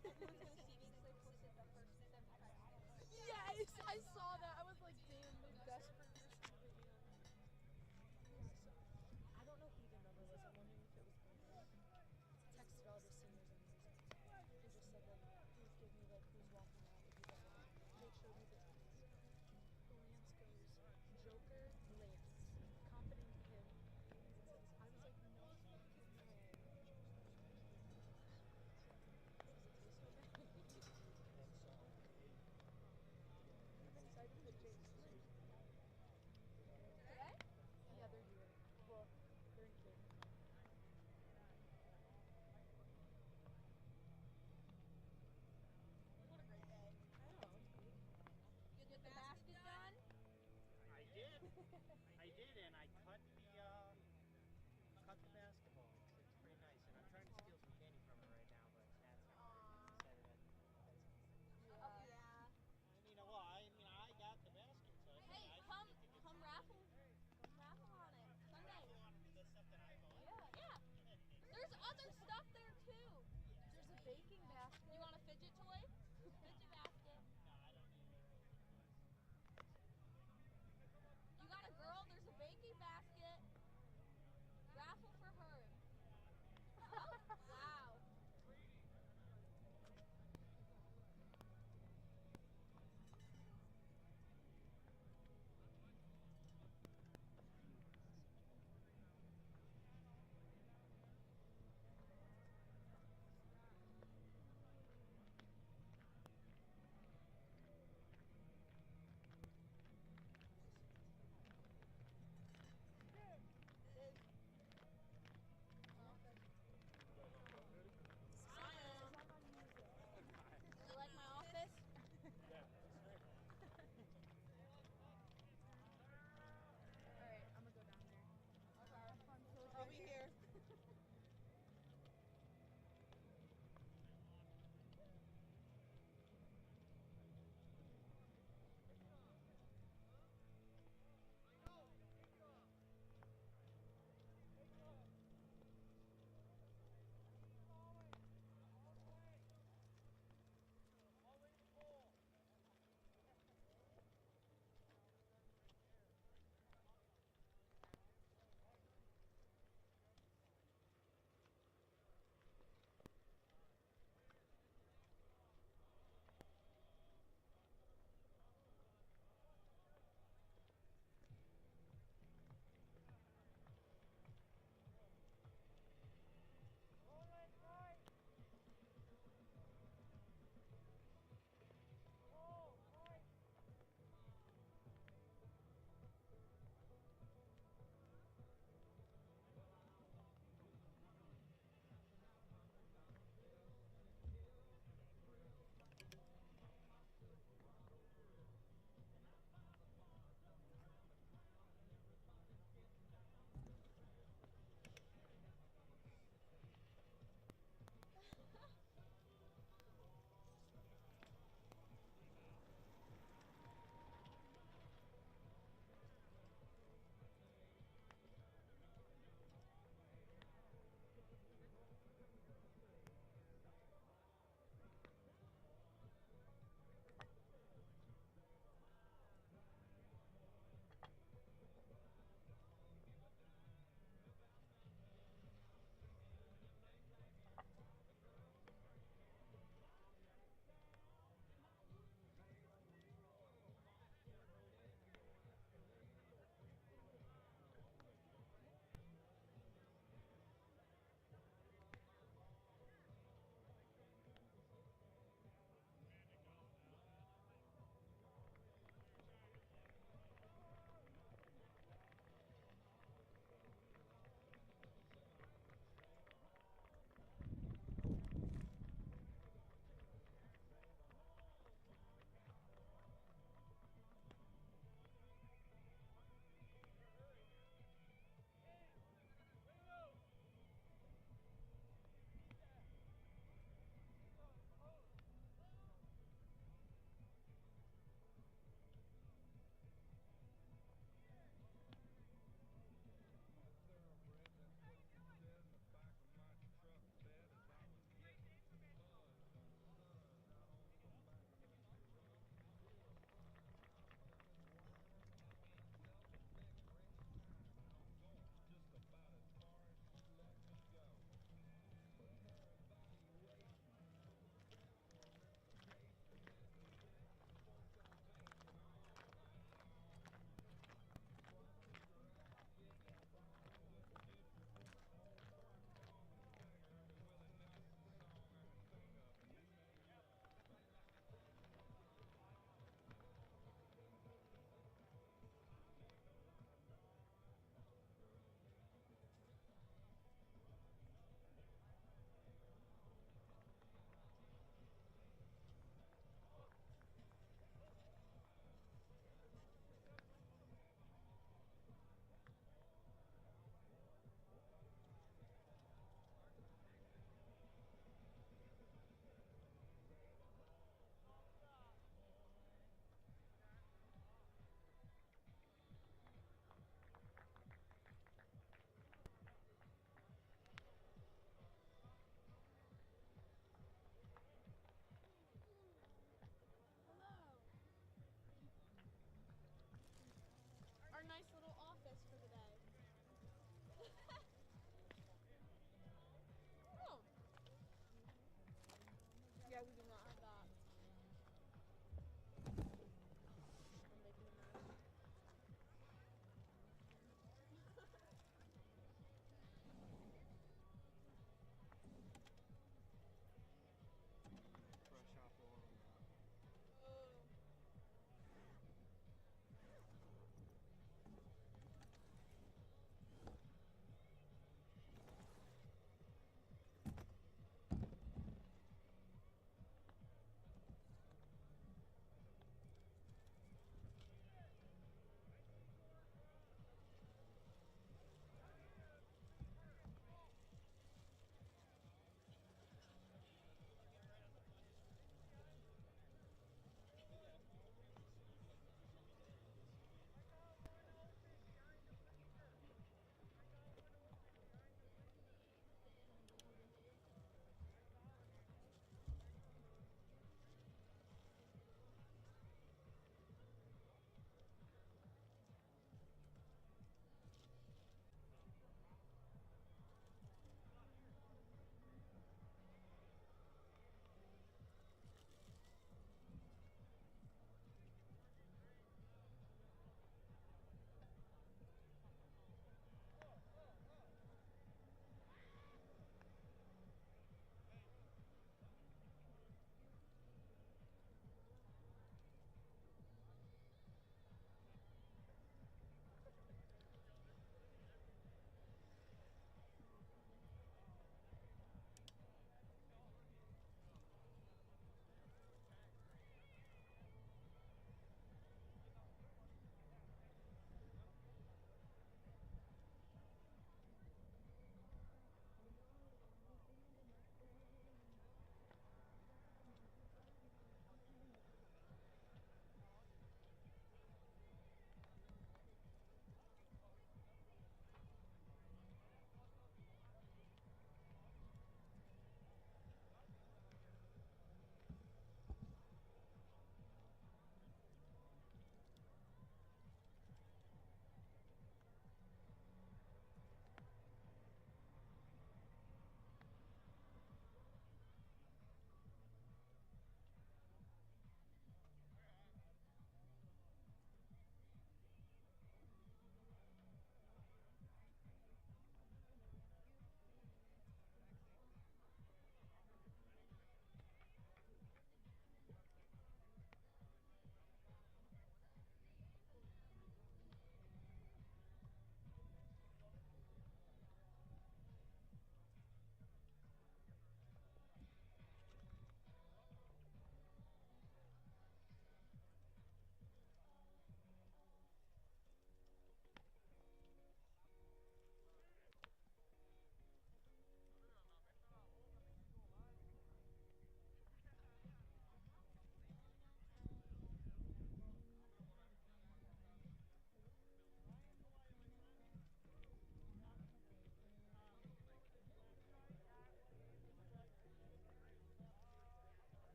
Yes, I saw that. I was like, damn, they're desperate for some video. I don't know who the number was. I'm wondering if it was Brandon. Texted all the seniors and music. He just said like, please give me like who's walking out with you guys. Make sure we get this. Lance goes, Joker, Lance. Confident him. I was like, no fucking way. What does it taste so bad? I'm excited.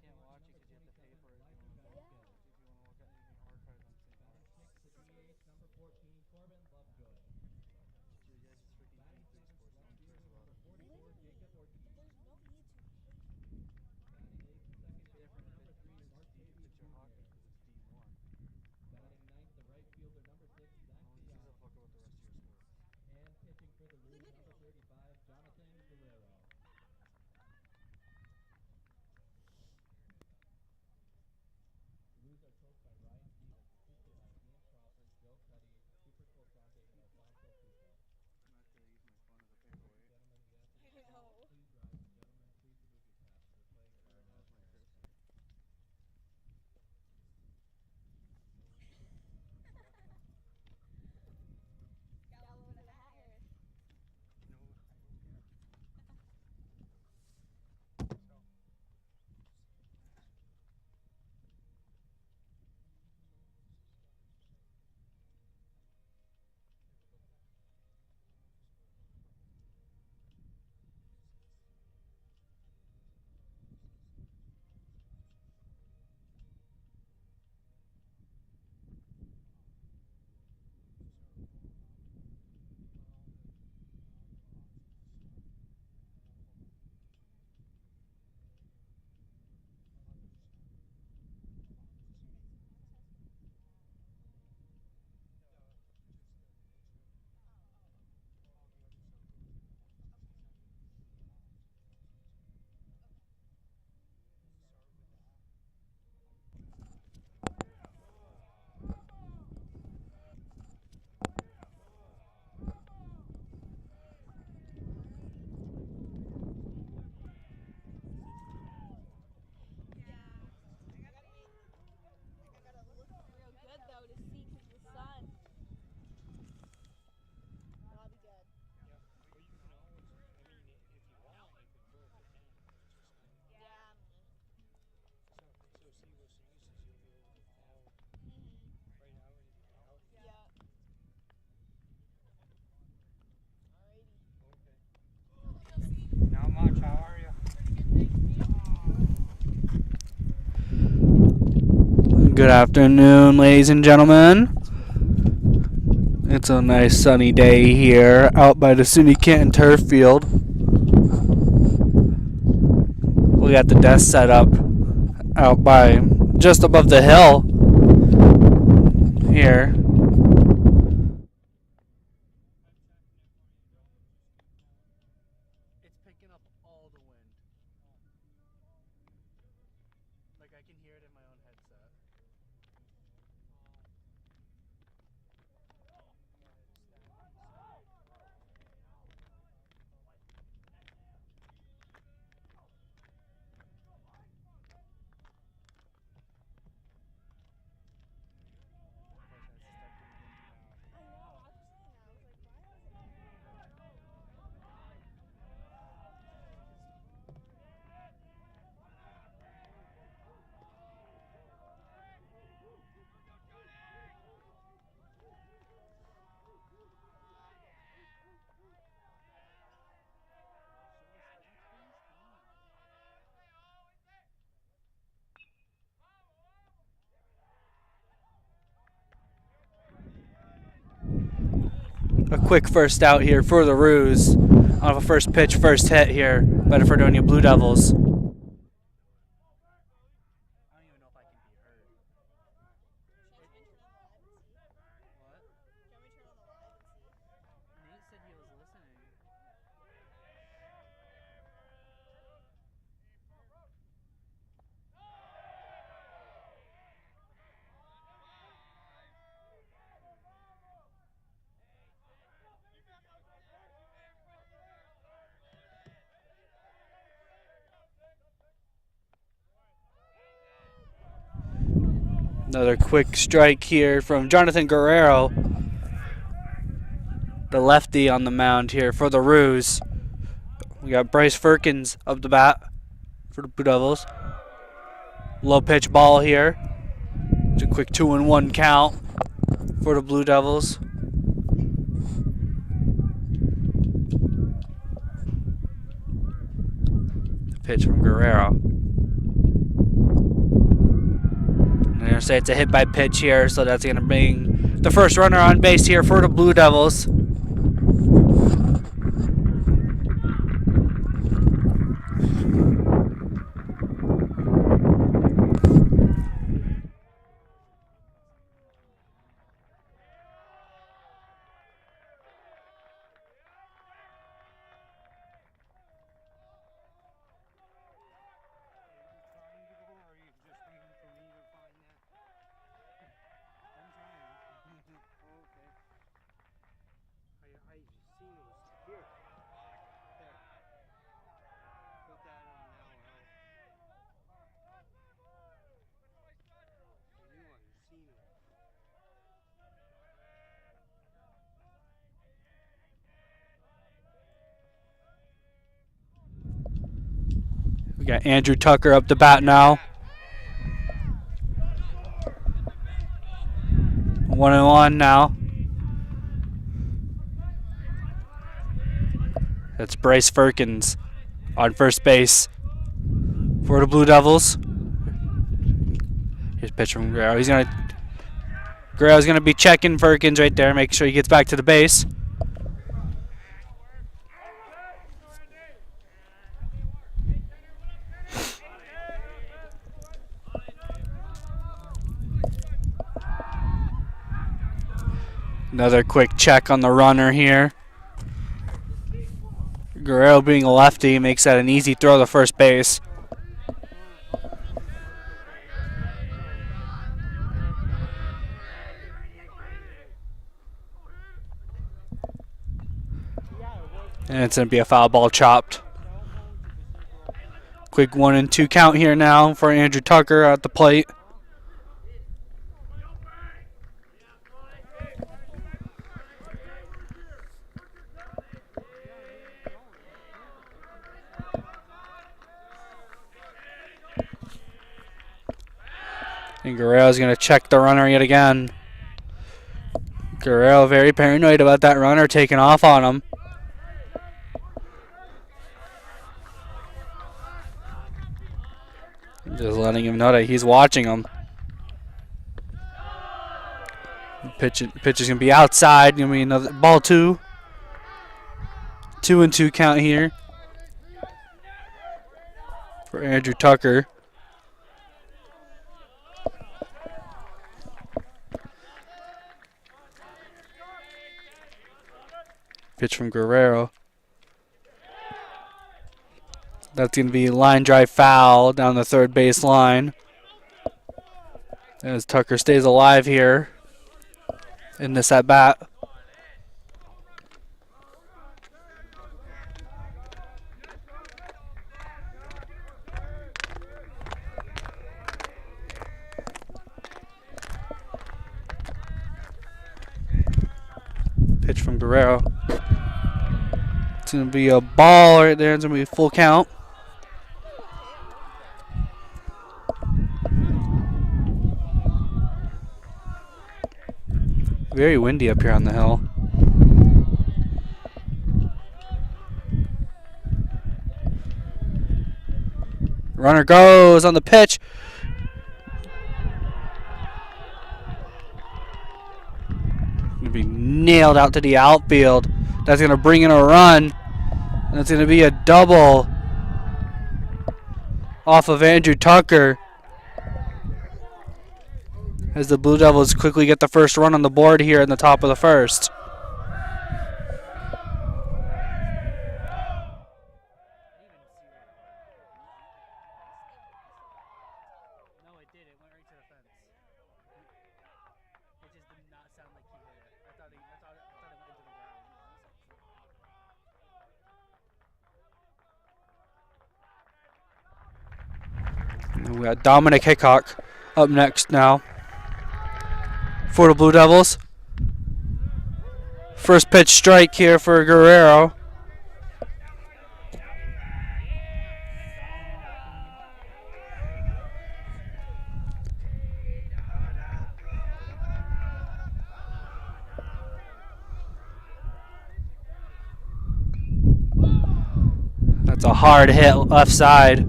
can't watch it because you have to pay for it if you want to look at anything archived on St. Mark's. Number 14, Corbin Lovejoy. So you guys' freaking D3 sports no one cares about. Literally, but there's no need to pay. Batting eighth, the second It's baseman, different if number 3, it's Mark D if Davies it's your Jr. hockey because it's D1. Batting ninth, the right fielder, number 6, Zach No one gives a Dion. fuck about the rest of your sport. And pitching for the Blues, number Literally. 35, Jonathan Guerrero. The Blues are coached by Ryan Davis, assisted by Ian Crawford, Joe Cuddy, Super Cosante, and Alfonso Pupo. I'm not gonna use my phone as a Ladies and paperweight. gentlemen, we ask that I you know. please rise. Gentlemen, please remove your caps. We're playing at our How's my national Chris? anthem. Gallo over the hatter. No, I don't care. So. I gotta look real good though to see because the sun. That'll be good. Yeah, but you can always, I mean, if you want, you can pull up the camera. Yeah. So see what's nice is you'll be able to tell right now anything else. Yeah. Alrighty. Okay. Not much, how are you? Good afternoon, ladies and gentlemen. It's a nice sunny day here out by the SUNY Canton turf field. We got the desk set up out by just above the hill here. It's picking up all the wind. Like I can hear it in my own headset. I know. I was saying that. I was like, why is it not raining? A quick first out here for the Roos on a first pitch, first hit here by the Fredonia Blue Devils. I don't even know if I can be heard. Should I try and turn on the live and see? What? Do you want me to turn on the live and see? Nate said he was listening. Another quick strike here from Jonathan Guerrero, the lefty on the mound here for the Roos. We got Bryce Firkins up the bat for the Blue Devils. Low pitch ball here. It's a quick 2-1 count for the Blue Devils. Pitch from Guerrero. I'm going to say it's a hit by pitch here, so that's going to bring the first runner on base here for the Blue Devils. We got Andrew Tucker up to bat now. 1-1 now. That's Bryce Firkins on first base for the Blue Devils. Here's a pitch from Guerrero. Guerrero's gonna be checking Firkins right there, making sure he gets back to the base. Another quick check on the runner here. Guerrero being a lefty makes that an easy throw to first base. And it's going to be a foul ball chopped. Quick 1-2 count here now for Andrew Tucker at the plate. And Guerrero's going to check the runner yet again. Guerrero very paranoid about that runner taking off on him. Just letting him know that he's watching him. Pitch is going to be outside. Going to be another ball 2. 2-2 count here for Andrew Tucker. Pitch from Guerrero. That's going to be line drive foul down the third base line. As Tucker stays alive here in this at bat. Pitch from Guerrero. It's going to be a ball right there. It's going to be a full count. Very windy up here on the hill. Runner goes on the pitch. Going to be nailed out to the outfield. That's going to bring in a run. That's going to be a double off of Andrew Tucker. As the Blue Devils quickly get the first run on the board here in the top of the first. We got Dominic Hickok up next now for the Blue Devils. First pitch strike here for Guerrero. That's a hard hit left side.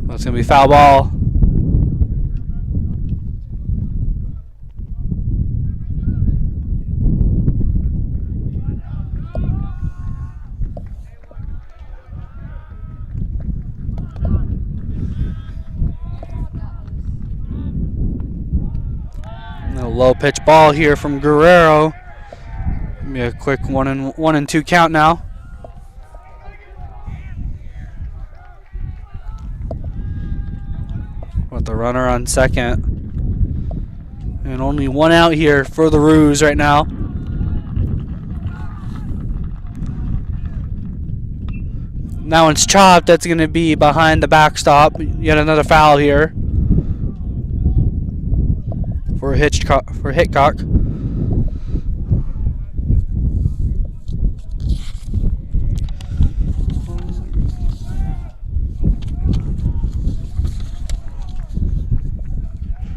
That's going to gonna be foul ball. And a low pitch ball here from Guerrero. Give me a quick 1-2 count now. With the runner on second. And only one out here for the Roos right now. Now it's chopped. That's going to be behind the backstop. Yet another foul here for Hitchcock.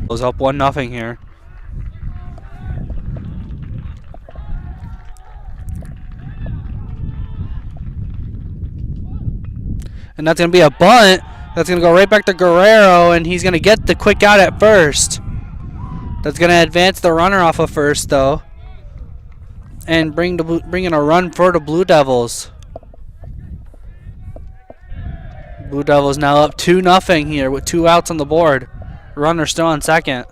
Goes up 1-0 here. And that's going to be a bunt. That's going to go right back to Guerrero, and he's going to get the quick out at first. That's going to advance the runner off of first, though. And bring in a run for the Blue Devils. Blue Devils now up 2-0 here with 2 outs on the board. Runner still on second.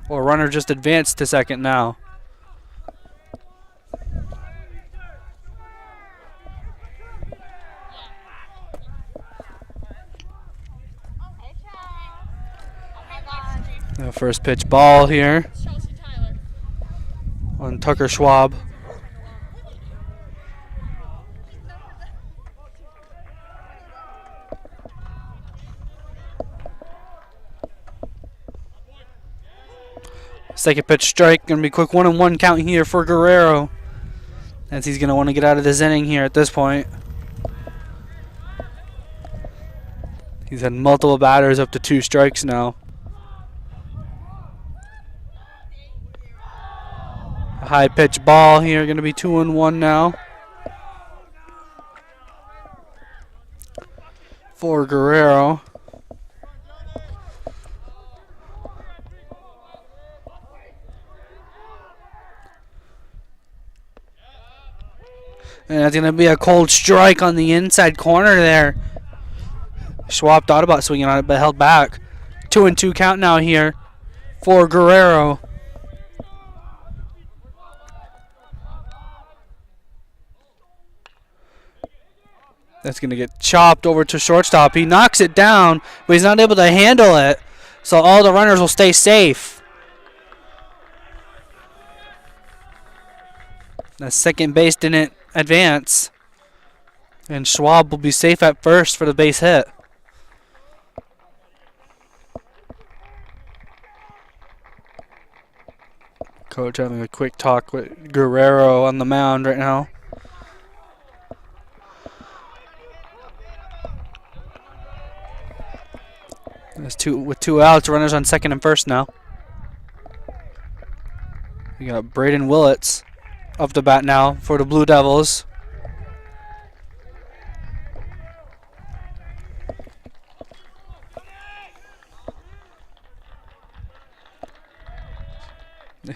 Or runner just advanced to second now. The first pitch ball here on Tucker Schwab. Second pitch strike, gonna be quick 1-1 count here for Guerrero, as he's gonna want to get out of this inning here at this point. He's had multiple batters up to 2 strikes now. A high pitch ball here, gonna be 2-1 now for Guerrero. And that's going to be a cold strike on the inside corner there. Schwab thought about swinging on it, but held back. 2-2 count now here for Guerrero. That's going to get chopped over to shortstop. He knocks it down, but he's not able to handle it. So all the runners will stay safe. The second base didn't advance, and Schwab will be safe at first for the base hit. Coach having a quick talk with Guerrero on the mound right now. With 2 outs, runners on second and first now. We got Braden Willits up the bat now for the Blue Devils.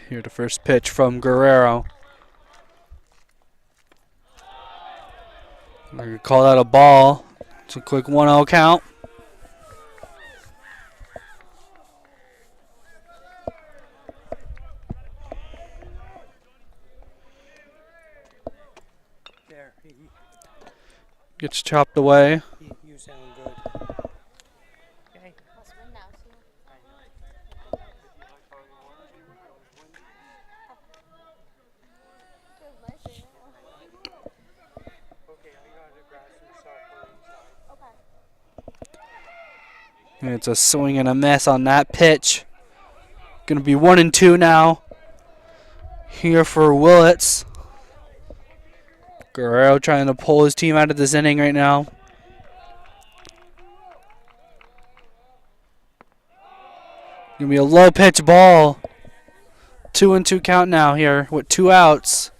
Here the first pitch from Guerrero. I'm going to call that a ball. It's a quick 1-0 count. Gets chopped away. You sound good. Okay. I'll swing now, too. Okay, I gotta grab some software inside. Okay. And it's a swing and a miss on that pitch. Gonna be 1-2 now. Here for Willits. Guerrero trying to pull his team out of this inning right now. Gonna be a low pitch ball. 2-2 count now here with 2 outs.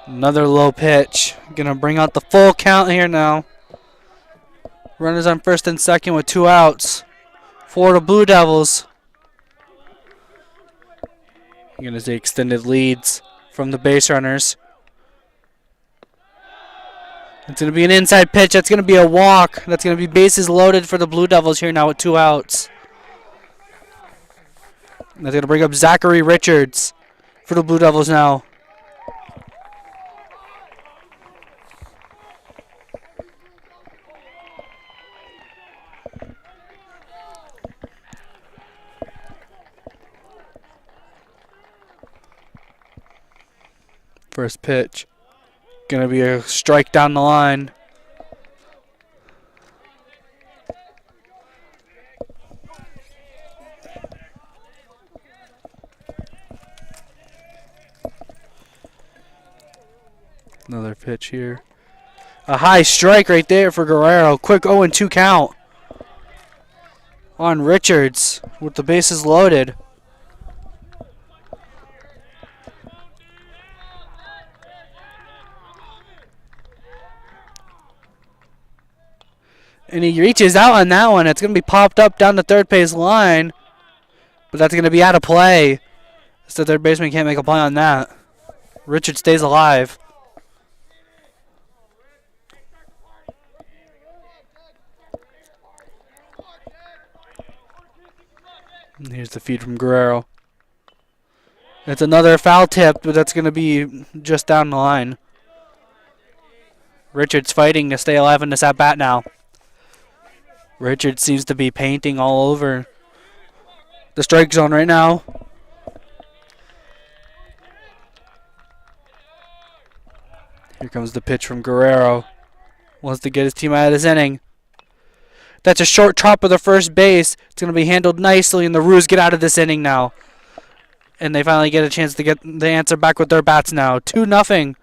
Another low pitch. Gonna bring out the full count here now. Runners on first and second with 2 outs for the Blue Devils. You're gonna see extended leads from the base runners. It's gonna be an inside pitch. That's gonna be a walk. That's gonna be bases loaded for the Blue Devils here now with 2 outs. That's gonna bring up Zachary Richards for the Blue Devils now. First pitch. Gonna be a strike down the line. Another pitch here. A high strike right there for Guerrero. Quick 0-2 count on Richards with the bases loaded. And he reaches out on that one. It's going to be popped up down the third base line. But that's going to be out of play. So the third baseman can't make a play on that. Richard stays alive. And here's the feed from Guerrero. It's another foul tip, but that's going to be just down the line. Richard's fighting to stay alive in this at-bat now. Richard seems to be painting all over the strike zone right now. Here comes the pitch from Guerrero. Wants to get his team out of this inning. That's a short chop of the first base. It's going to be handled nicely, and the Roos get out of this inning now. And they finally get a chance to get the answer back with their bats now. 2-0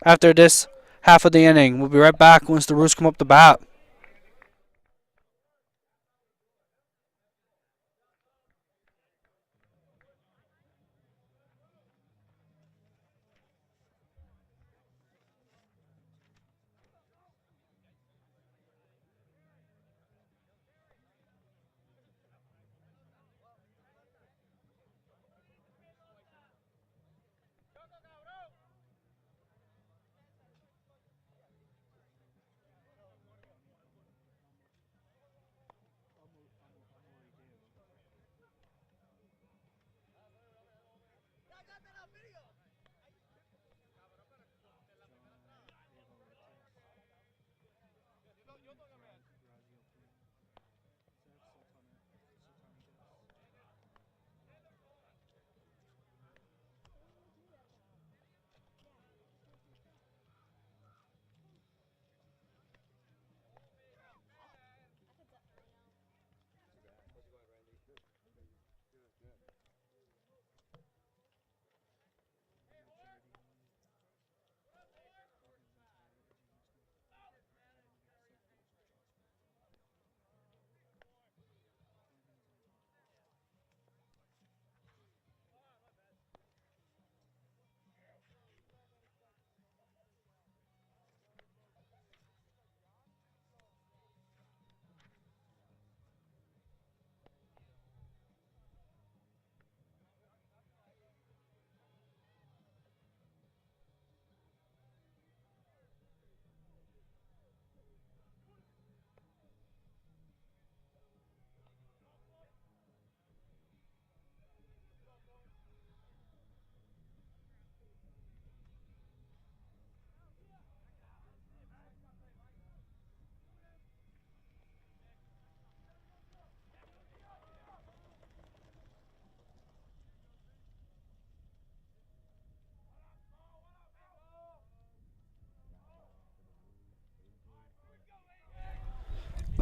after this half of the inning. We'll be right back once the Roos come up to bat.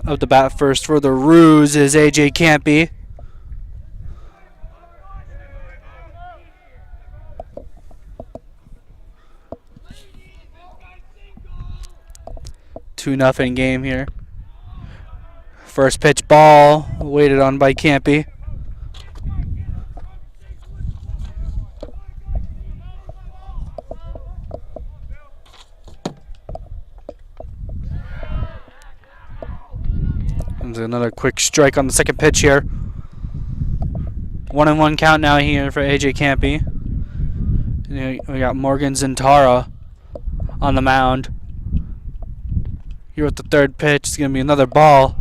Up to bat first for the Roos is AJ Campy. Two nothing game here. First pitch ball waited on by Campy. Comes another quick strike on the second pitch here. 1-1 count now here for AJ Campy. We got Morgan Zintara on the mound. Here with the third pitch, it's going to be another ball.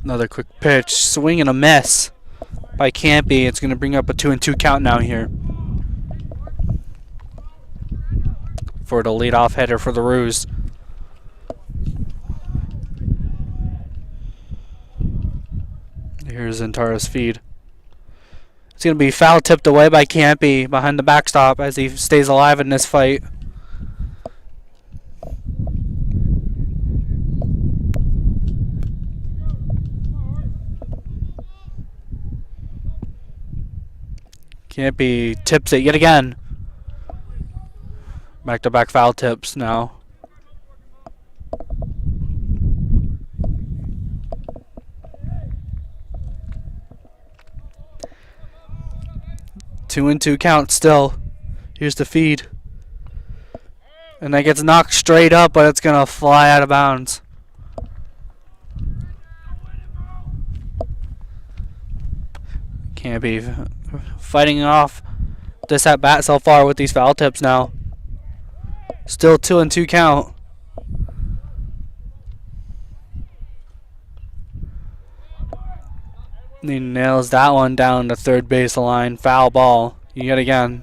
Another quick pitch, swing and a miss by Campy. It's going to bring up a 2-2 count now here for the leadoff hitter for the Roos. Here's Zintara's feed. It's going to be foul tipped away by Campy behind the backstop as he stays alive in this fight. Campy tips it yet again. Back-to-back foul tips now. Two and two count still. Here's the feed. And that gets knocked straight up, but it's going to fly out of bounds. Campy fighting off this at bat so far with these foul tips now. Still 2-2 count. And he nails that one down the third base line. Foul ball yet again.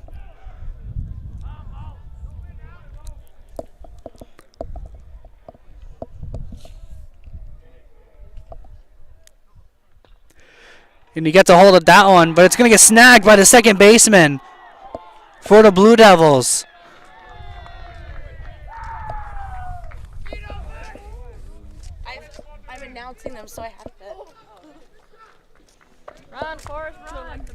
And he gets a hold of that one, but it's going to get snagged by the second baseman for the Blue Devils. I'm announcing them, so I have to. Run, Forrest, run.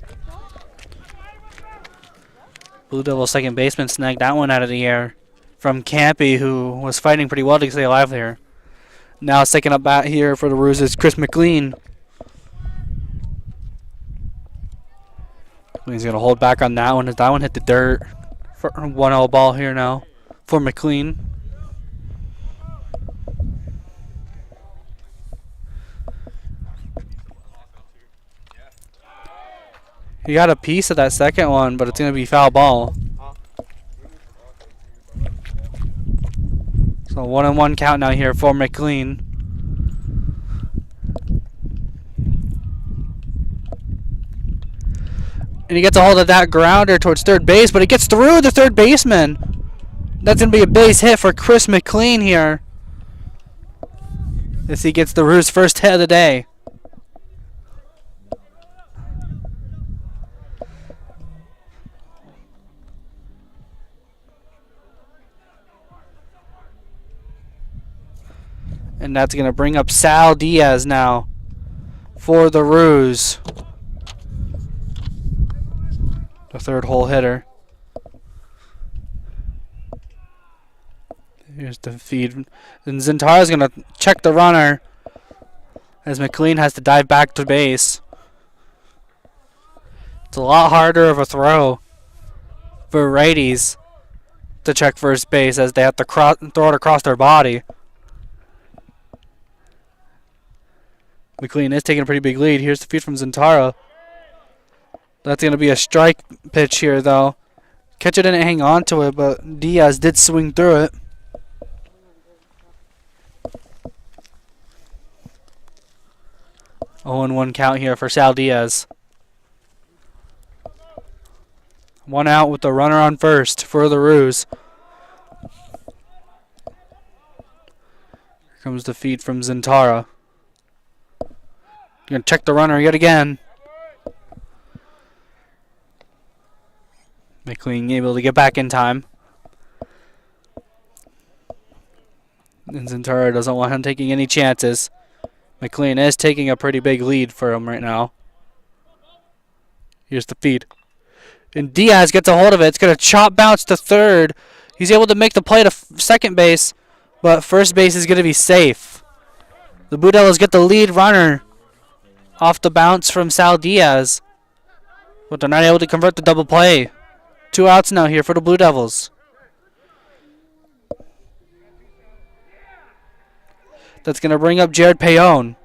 Blue Devils second baseman snagged that one out of the air from Campy, who was fighting pretty well to stay alive there. Now second up bat here for the Roos is Chris McLean. He's going to hold back on that one as that one hit the dirt. For 1-0 ball here now for McLean. He got a piece of that second one, but it's going to be foul ball. So 1-1 count now here for McLean. And he gets a hold of that grounder towards third base, but it gets through the third baseman. That's going to be a base hit for Chris McLean here, as he gets the Roos' first hit of the day. And that's going to bring up Sal Diaz now for the Roos. The third hole hitter. Here's the feed. And Zintara's going to check the runner as McLean has to dive back to base. It's a lot harder of a throw for righties to check first base as they have to throw it across their body. McLean is taking a pretty big lead. Here's the feed from Zintara. That's going to be a strike pitch here, though. Catcher didn't hang on to it, but Diaz did swing through it. Oh, 0-1 count here for Sal Diaz. 1 out with the runner on first for the Roos. Here comes the feed from Zintara. Going to check the runner yet again. McLean able to get back in time. And Zintara doesn't want him taking any chances. McLean is taking a pretty big lead for him right now. Here's the feed. And Diaz gets a hold of it. It's going to chop bounce to third. He's able to make the play to second base, but first base is going to be safe. The Blue Devils get the lead runner off the bounce from Sal Diaz. But they're not able to convert the double play. 2 outs now here for the Blue Devils. That's going to bring up Jared Payon.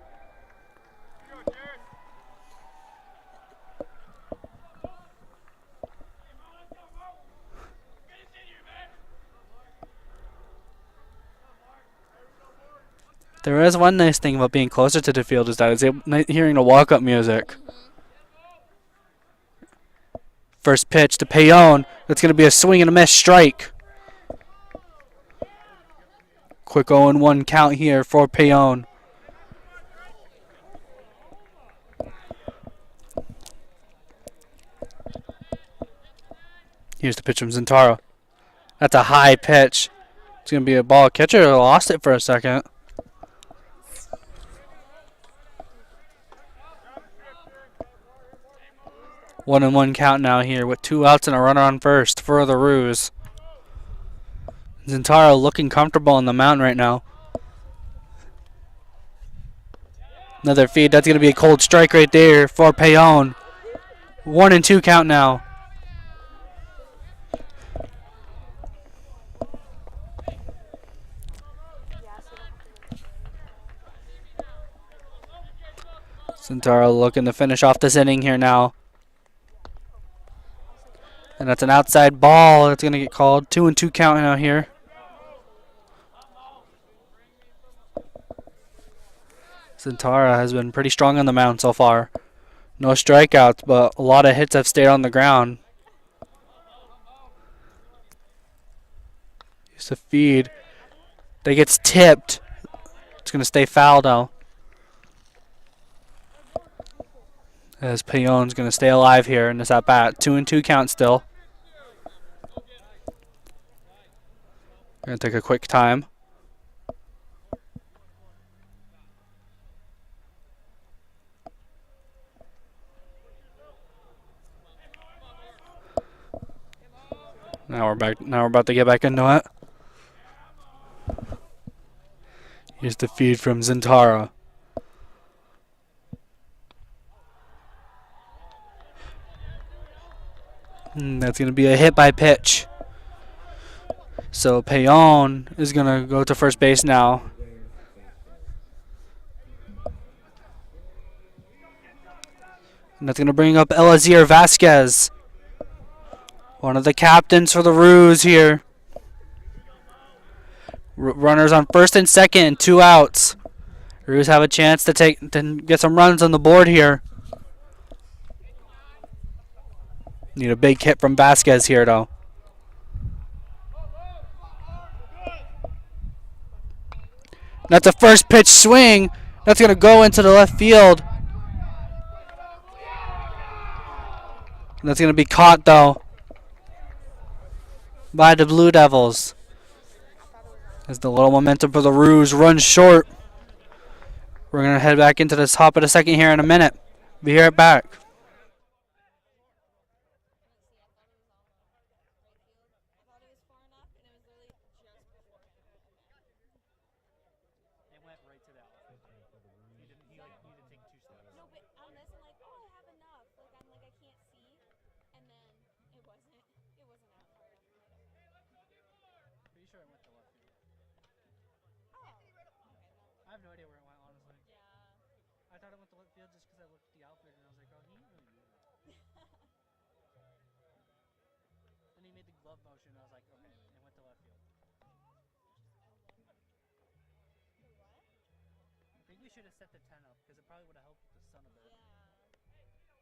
There is one nice thing about being closer to the field is that it's hearing the walk-up music. First pitch to Payon. That's going to be a swing and a miss strike. Quick 0-1 count here for Payon. Here's the pitch from Zintaro. That's a high pitch. It's going to be a ball. Catcher lost it for a second. One and one count now here with 2 outs and a runner on first for the Roos. Zintaro looking comfortable on the mound right now. Another feed. That's going to be a cold strike right there for Payon. 1-2 count now. Zintaro looking to finish off this inning here now. And that's an outside ball. That's going to get called. 2-2 count now here. Zintaro has been pretty strong on the mound so far. No strikeouts, but a lot of hits have stayed on the ground. Here's the feed. That gets tipped. It's going to stay foul though. As Payon's going to stay alive here in this at bat. 2-2 count still. Going to take a quick time. Now we're back. Now we're about to get back into it. Here's the feed from Zintaro. That's going to be a hit by pitch. So Payon is going to go to first base now. And that's going to bring up Elazir Vasquez, one of the captains for the Roos here. Runners on first and second, 2 outs. Roos have a chance to get some runs on the board here. Need a big hit from Vasquez here, though. That's a first pitch swing. That's going to go into the left field. And that's going to be caught, though, by the Blue Devils. As the little momentum for the Roos runs short. We're going to head back into the top of the second here in a minute. Be right back. I have no idea where it went, honestly. Yeah. I thought it went to left field just because I looked at the outfield and I was like, oh, he didn't really do that. Then he made the glove motion and I was like, okay, it went to left field. I think we should have set the 10 up because it probably would have helped the sun a bit. I wish I had some.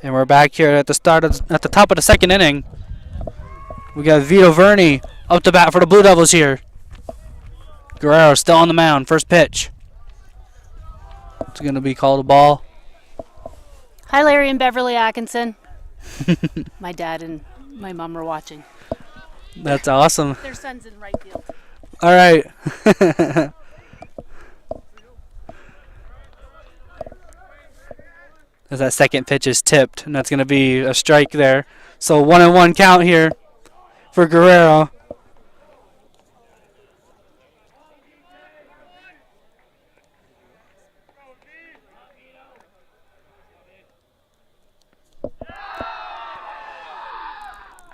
And we're back here at the top of the second inning. We got Vito Verney up to bat for the Blue Devils here. Guerrero still on the mound. First pitch. It's going to be called a ball. Hi, Larry and Beverly Atkinson. My dad and my mom are watching. That's awesome. Their son's in right field. All right. As that second pitch is tipped, and that's going to be a strike there. So 1-1 count here for Guerrero.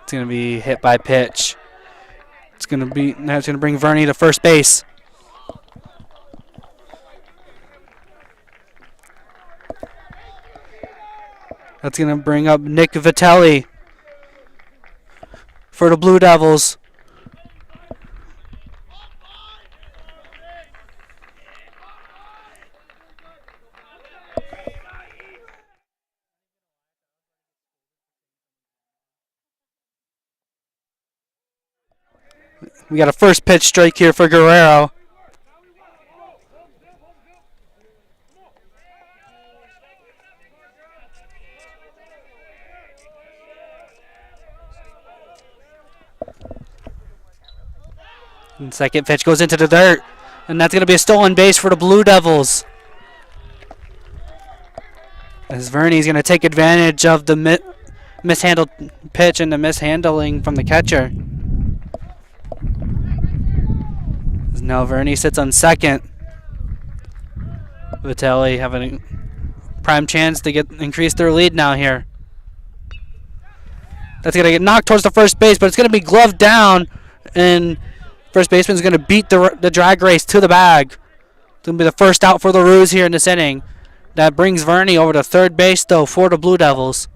It's going to be hit by pitch. It's going to bring Verney to first base. That's going to bring up Nick Vitelli for the Blue Devils. We got a first pitch strike here for Guerrero. And second pitch goes into the dirt. And that's going to be a stolen base for the Blue Devils. As Verney's going to take advantage of the mishandled pitch and the mishandling from the catcher. As now Verney sits on second. Vitelli having a prime chance to increase their lead now here. That's going to get knocked towards the first base, but it's going to be gloved down. And first baseman's going to beat the drag race to the bag. It's going to be the first out for the Roos here in this inning. That brings Verney over to third base, though, for the Blue Devils.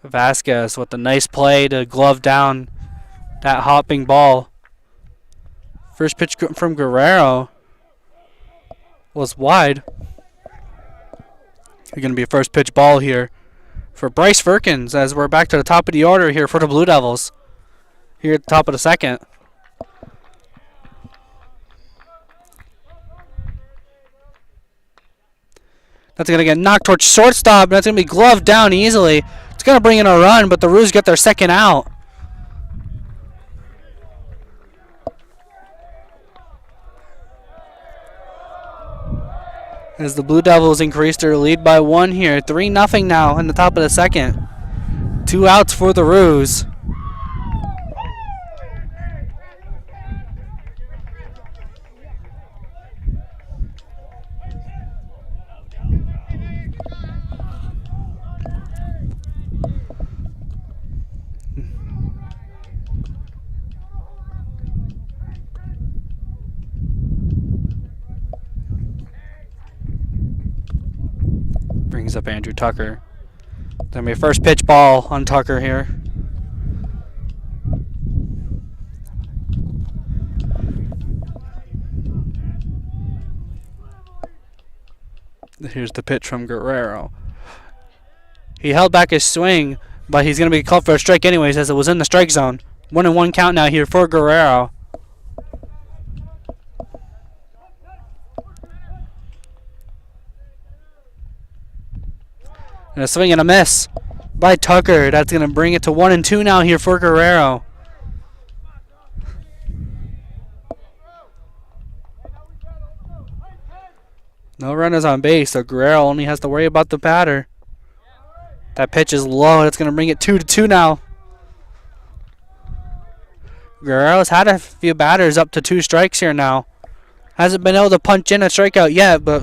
Vasquez with a nice play to glove down that hopping ball. First pitch from Guerrero was wide. It's going to be a first pitch ball here for Bryce Firkins as we're back to the top of the order here for the Blue Devils. Here at the top of the second. That's going to get knocked towards shortstop, and that's going to be gloved down easily. It's going to bring in a run, but the Roos get their second out. As the Blue Devils increase their lead by 1 here. 3-0 now in the top of the second. 2 outs for the Roos. Brings up Andrew Tucker. Gonna be a first pitch ball on Tucker here. Here's the pitch from Guerrero. He held back his swing, but he's gonna be called for a strike anyways, as it was in the strike zone. 1-1 count now here for Guerrero. And a swing and a miss by Tucker. That's going to bring it to 1-2 now here for Guerrero. No runners on base, so Guerrero only has to worry about the batter. That pitch is low. It's going to bring it 2-2 now. Guerrero's had a few batters up to 2 strikes here now. Hasn't been able to punch in a strikeout yet, but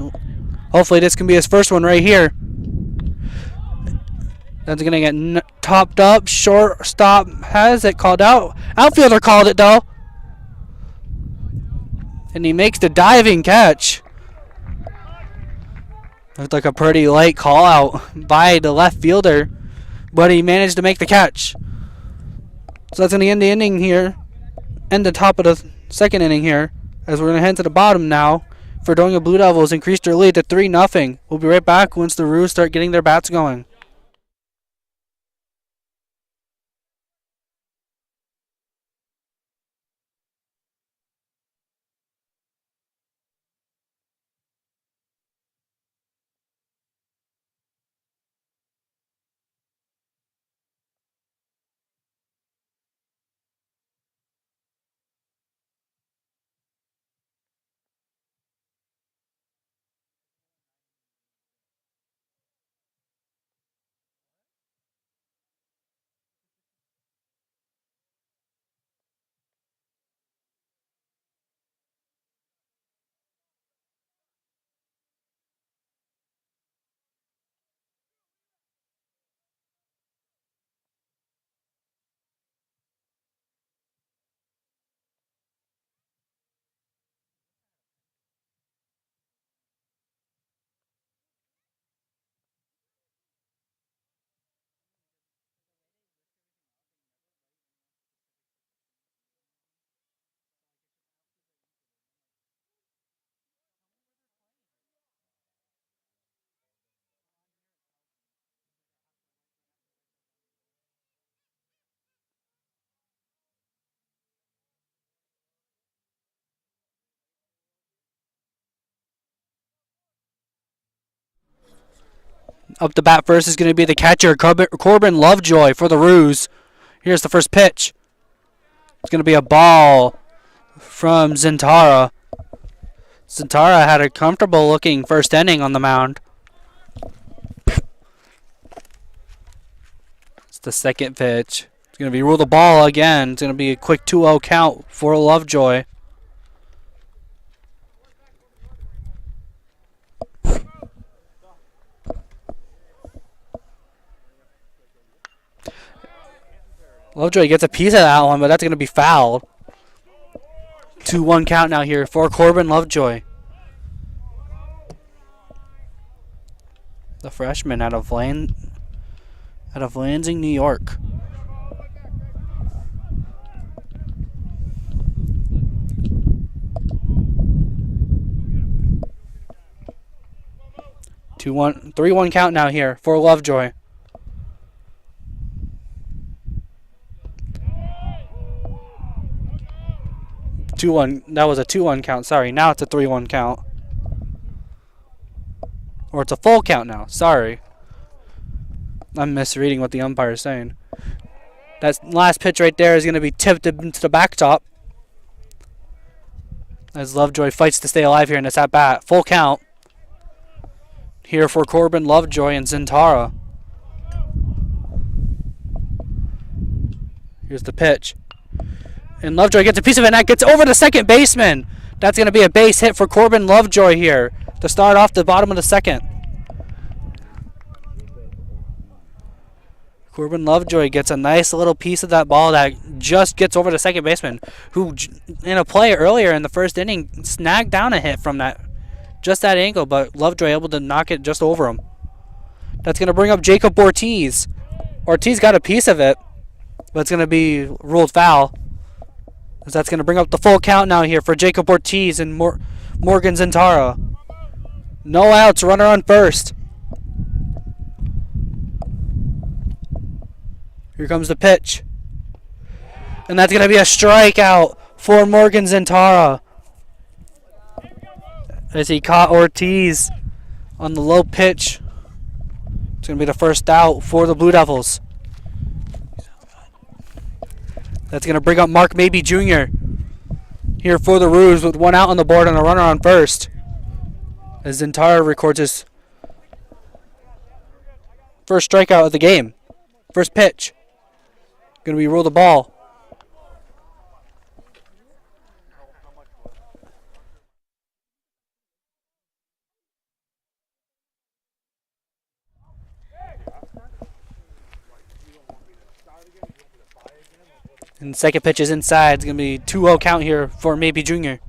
hopefully this can be his first one right here. That's going to get topped up. Shortstop has it called out. Outfielder called it, though. And he makes the diving catch. Looked like a pretty light call out by the left fielder, but he managed to make the catch. So that's going to end the inning here. End the top of the second inning here. As we're going to head to the bottom now. Fredonia Blue Devils increased their lead to 3-0. We'll be right back once the Roos start getting their bats going. Up to bat first is going to be the catcher, Corbin Lovejoy for the Roos. Here's the first pitch. It's going to be a ball from Zintara. Zintara had a comfortable looking first inning on the mound. It's the second pitch. It's going to be rule the ball again. It's going to be a quick 2-0 count for Lovejoy. Lovejoy gets a piece of that one, but that's going to be fouled. 2-1 count now here for Corbin Lovejoy. The freshman out of Lansing, New York. Two one, 3-1 count now here for Lovejoy. That was a 2-1 count. Sorry, now it's a 3-1 count. Or it's a full count now. Sorry. I'm misreading what the umpire is saying. That last pitch right there is going to be tipped into the backstop. As Lovejoy fights to stay alive here in this at-bat. Full count. Here for Corbin Lovejoy and Zintara. Here's the pitch. And Lovejoy gets a piece of it, and that gets over the second baseman. That's going to be a base hit for Corbin Lovejoy here to start off the bottom of the second. Corbin Lovejoy gets a nice little piece of that ball that just gets over the second baseman, who in a play earlier in the first inning snagged down a hit from just that angle, but Lovejoy able to knock it just over him. That's going to bring up Jacob Ortiz. Ortiz got a piece of it, but it's going to be ruled foul. That's going to bring up the full count now here for Jacob Ortiz and Morgan Zintara. No outs, runner on first. Here comes the pitch. And that's going to be a strikeout for Morgan Zintara. As he caught Ortiz on the low pitch. It's going to be the first out for the Blue Devils. That's going to bring up Mark Mabey Jr. here for the Roos with one out on the board and a runner on first. As Zintara records his first strikeout of the game. First pitch. Going to be roll the ball. And the second pitch is inside. It's going to be 2-0 count here for Mabey Jr.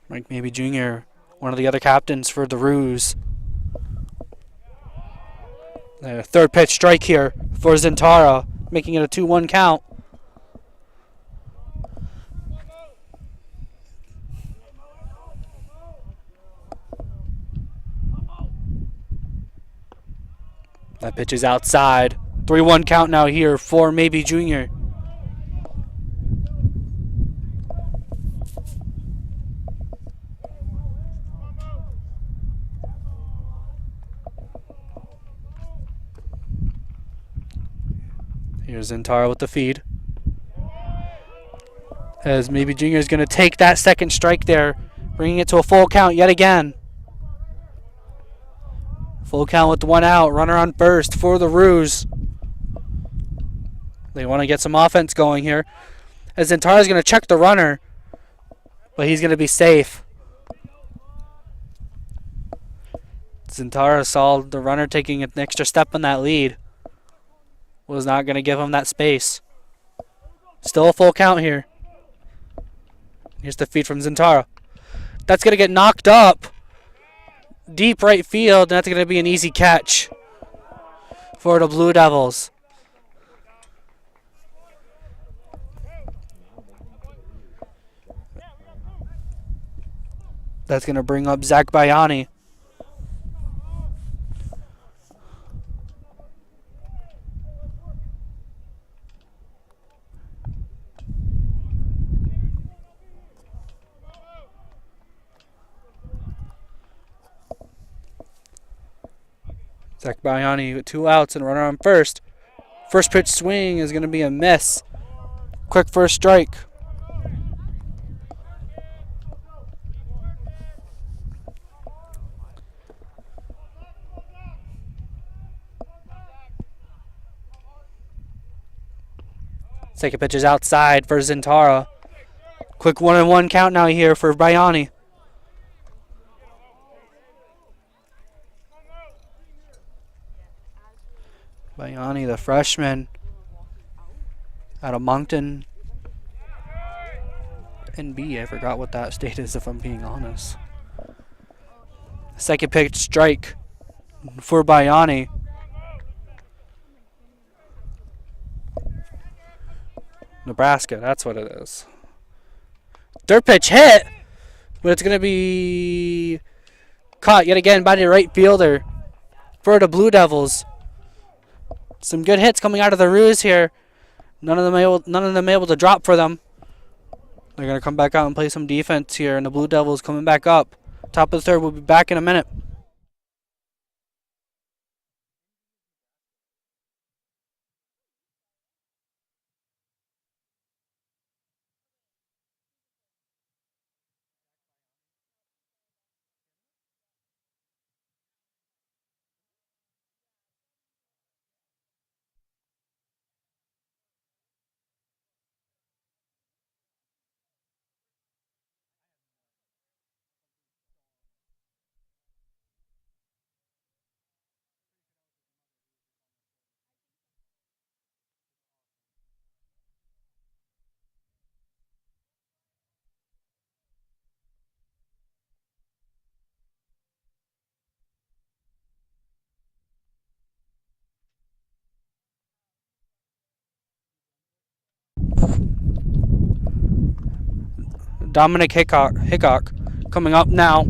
Mike Mabey Jr., one of the other captains for the Roos. Third pitch strike here for Zintara, making it a 2-1 count. That pitch is outside. 3-1 count now here for Maybe Jr. Here's Zintara with the feed. As Maybe Jr. is going to take that second strike there, bringing it to a full count yet again. Full count with 1 out. Runner on first for the Roos. They want to get some offense going here. As Zintara is going to check the runner, but he's going to be safe. Zintara saw the runner taking an extra step on that lead. Was not going to give him that space. Still a full count here. Here's the feed from Zintara. That's going to get knocked up. Deep right field, and that's going to be an easy catch for the Blue Devils. That's going to bring up Zach Bayani. Zach Bayani with 2 outs and a runner on first. First pitch swing is going to be a miss. Quick first strike. Second pitch is outside for Zintara. Quick 1-1 count now here for Bayani. Bayani, the freshman out of Moncton. NB, I forgot what that state is if I'm being honest. Second pitch strike for Bayani. Nebraska, that's what it is. Third pitch hit, but it's going to be caught yet again by the right fielder for the Blue Devils. Some good hits coming out of the Roos here. None of them able to drop for them. They're going to come back out and play some defense here, and the Blue Devils coming back up. Top of the third. We'll be back in a minute. Dominic Hickok coming up now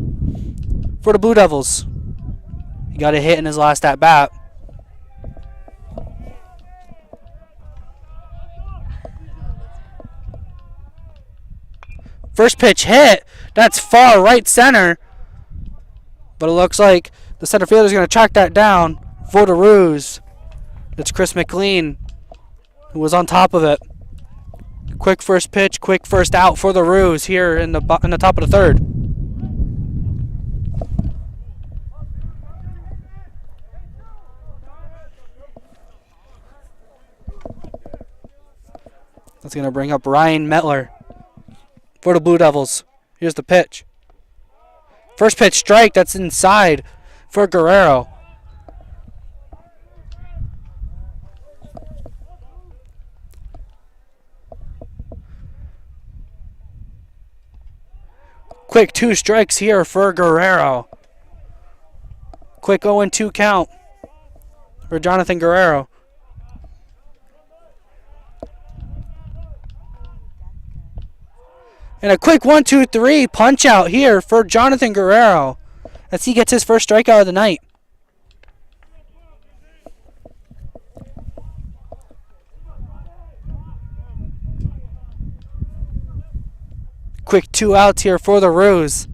for the Blue Devils. He got a hit in his last at bat. First pitch hit. That's far right center. But it looks like the center fielder is going to track that down for the Roos. It's Chris McLean who was on top of it. Quick first pitch, quick first out for the Roos here in the top of the third. That's going to bring up Ryan Metler for the Blue Devils. Here's the pitch. First pitch strike, that's inside for Guerrero. Quick 2 strikes here for Guerrero. Quick 0-2 count for Jonathan Guerrero. And a quick 1-2-3 punch out here for Jonathan Guerrero as he gets his first strikeout of the night. Quick 2 outs here for the Roos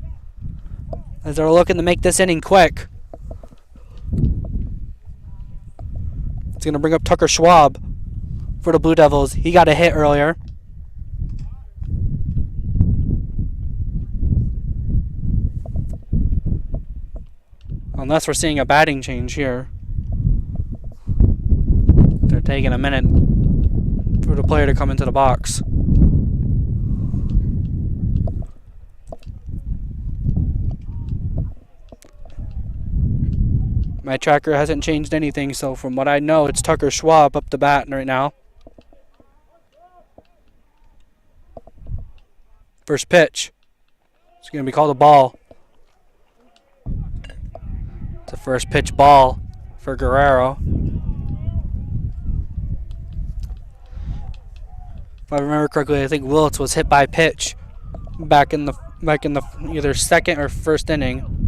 as they're looking to make this inning quick. It's going to bring up Tucker Schwab for the Blue Devils. He got a hit earlier. Unless we're seeing a batting change here. They're taking a minute for the player to come into the box. My tracker hasn't changed anything, so from what I know, it's Tucker Schwab up the bat right now. First pitch. It's going to be called a ball. It's a first pitch ball for Guerrero. If I remember correctly, I think Willits was hit by pitch back in the either second or first inning.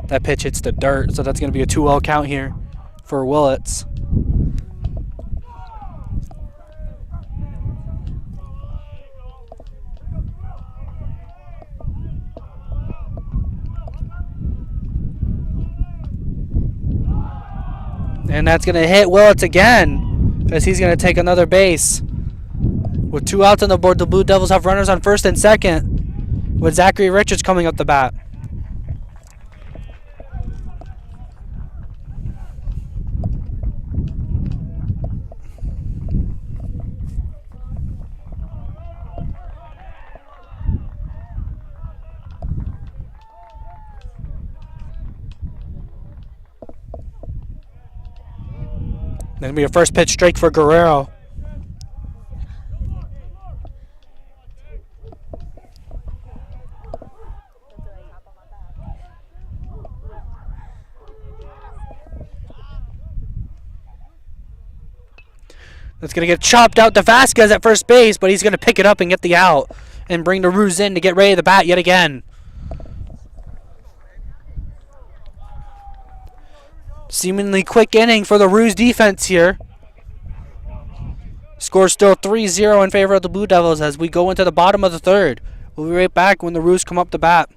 That pitch hits the dirt, so that's going to be a 2-0 count here for Willits. And that's going to hit Willits again as he's going to take another base. With 2 outs on the board, the Blue Devils have runners on first and second with Zachary Richards coming up the bat. Going to be a first pitch strike for Guerrero. That's going to get chopped out to Vasquez at first base, but he's going to pick it up and get the out and bring the Roos in to get ready to bat yet again. Seemingly quick inning for the Roos defense here. Score still 3-0 in favor of the Blue Devils as we go into the bottom of the third. We'll be right back when the Roos come up to bat.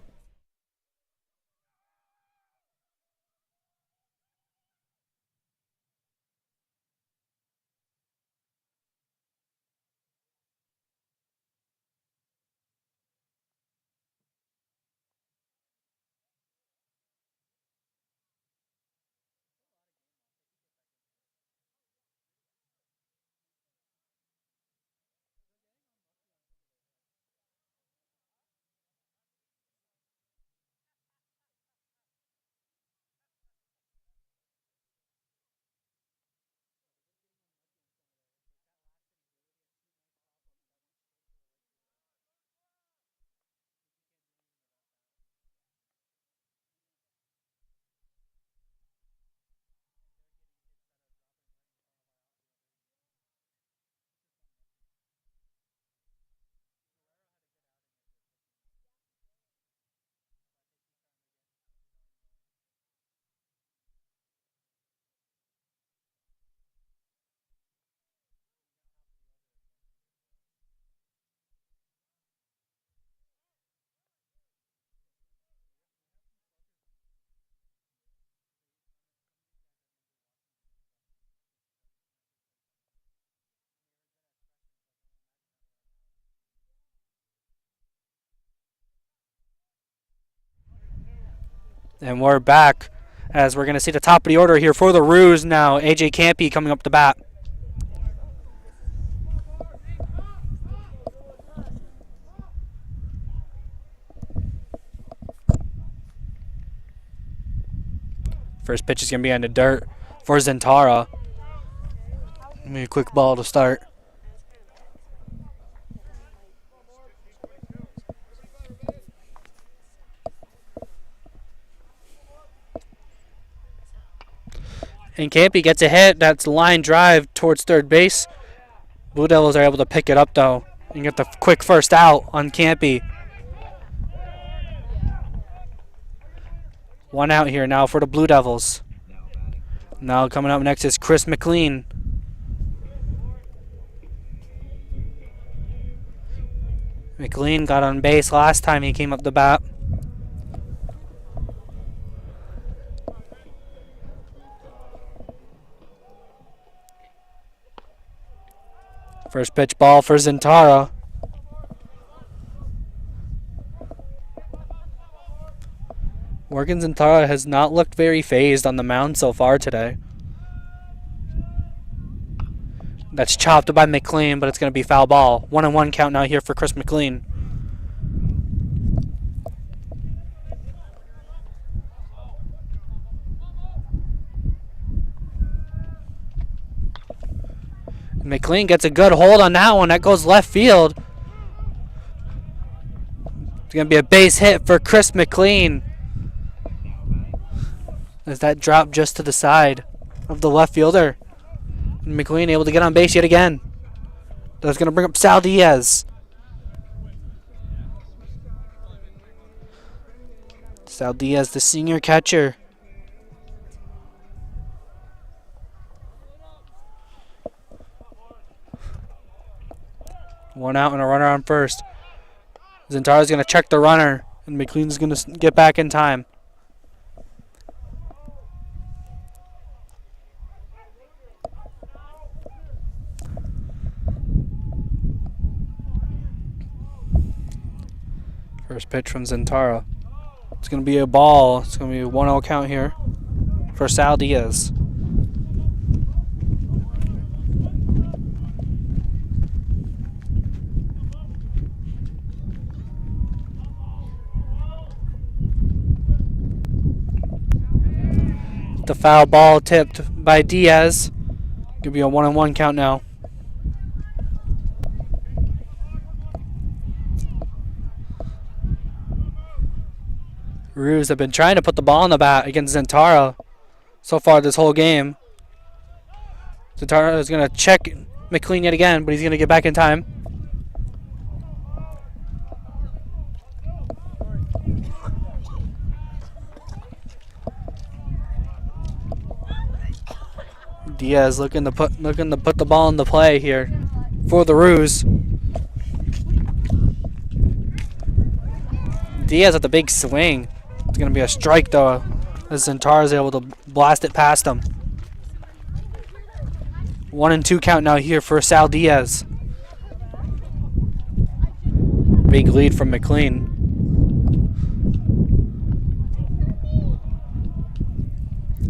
And we're back as we're going to see the top of the order here for the Roos now. AJ Campy coming up to bat. First pitch is going to be on the dirt for Zentara. Maybe a quick ball to start. And Campy gets a hit. That's a line drive towards third base. Blue Devils are able to pick it up, though, and get the quick first out on Campy. 1 out here now for the Blue Devils. Now coming up next is Chris McLean. McLean got on base last time he came up the bat. First pitch ball for Zintara. Morgan Zintara has not looked very phased on the mound so far today. That's chopped by McLean, but it's going to be foul ball. 1-1 count now here for Chris McLean. McLean gets a good hold on that one. That goes left field. It's going to be a base hit for Chris McLean. As that dropped just to the side of the left fielder. McLean able to get on base yet again. That's going to bring up Sal Diaz. Sal Diaz, the senior catcher. One out and a runner on first. Zintara's going to check the runner, and McLean's going to get back in time. First pitch from Zintara. It's going to be a ball. It's going to be a 1-0 count here for Sal Diaz. The foul ball tipped by Diaz. Going to be a 1-1 count now. Roos have been trying to put the ball in the bat against Zintara so far this whole game. Zintara is going to check McLean yet again, but he's going to get back in time. Diaz looking to put the ball in the play here for the Roos. Diaz at the big swing. It's going to be a strike, though, as Zintara is able to blast it past him. 1-2 count now here for Sal Diaz. Big lead from McLean.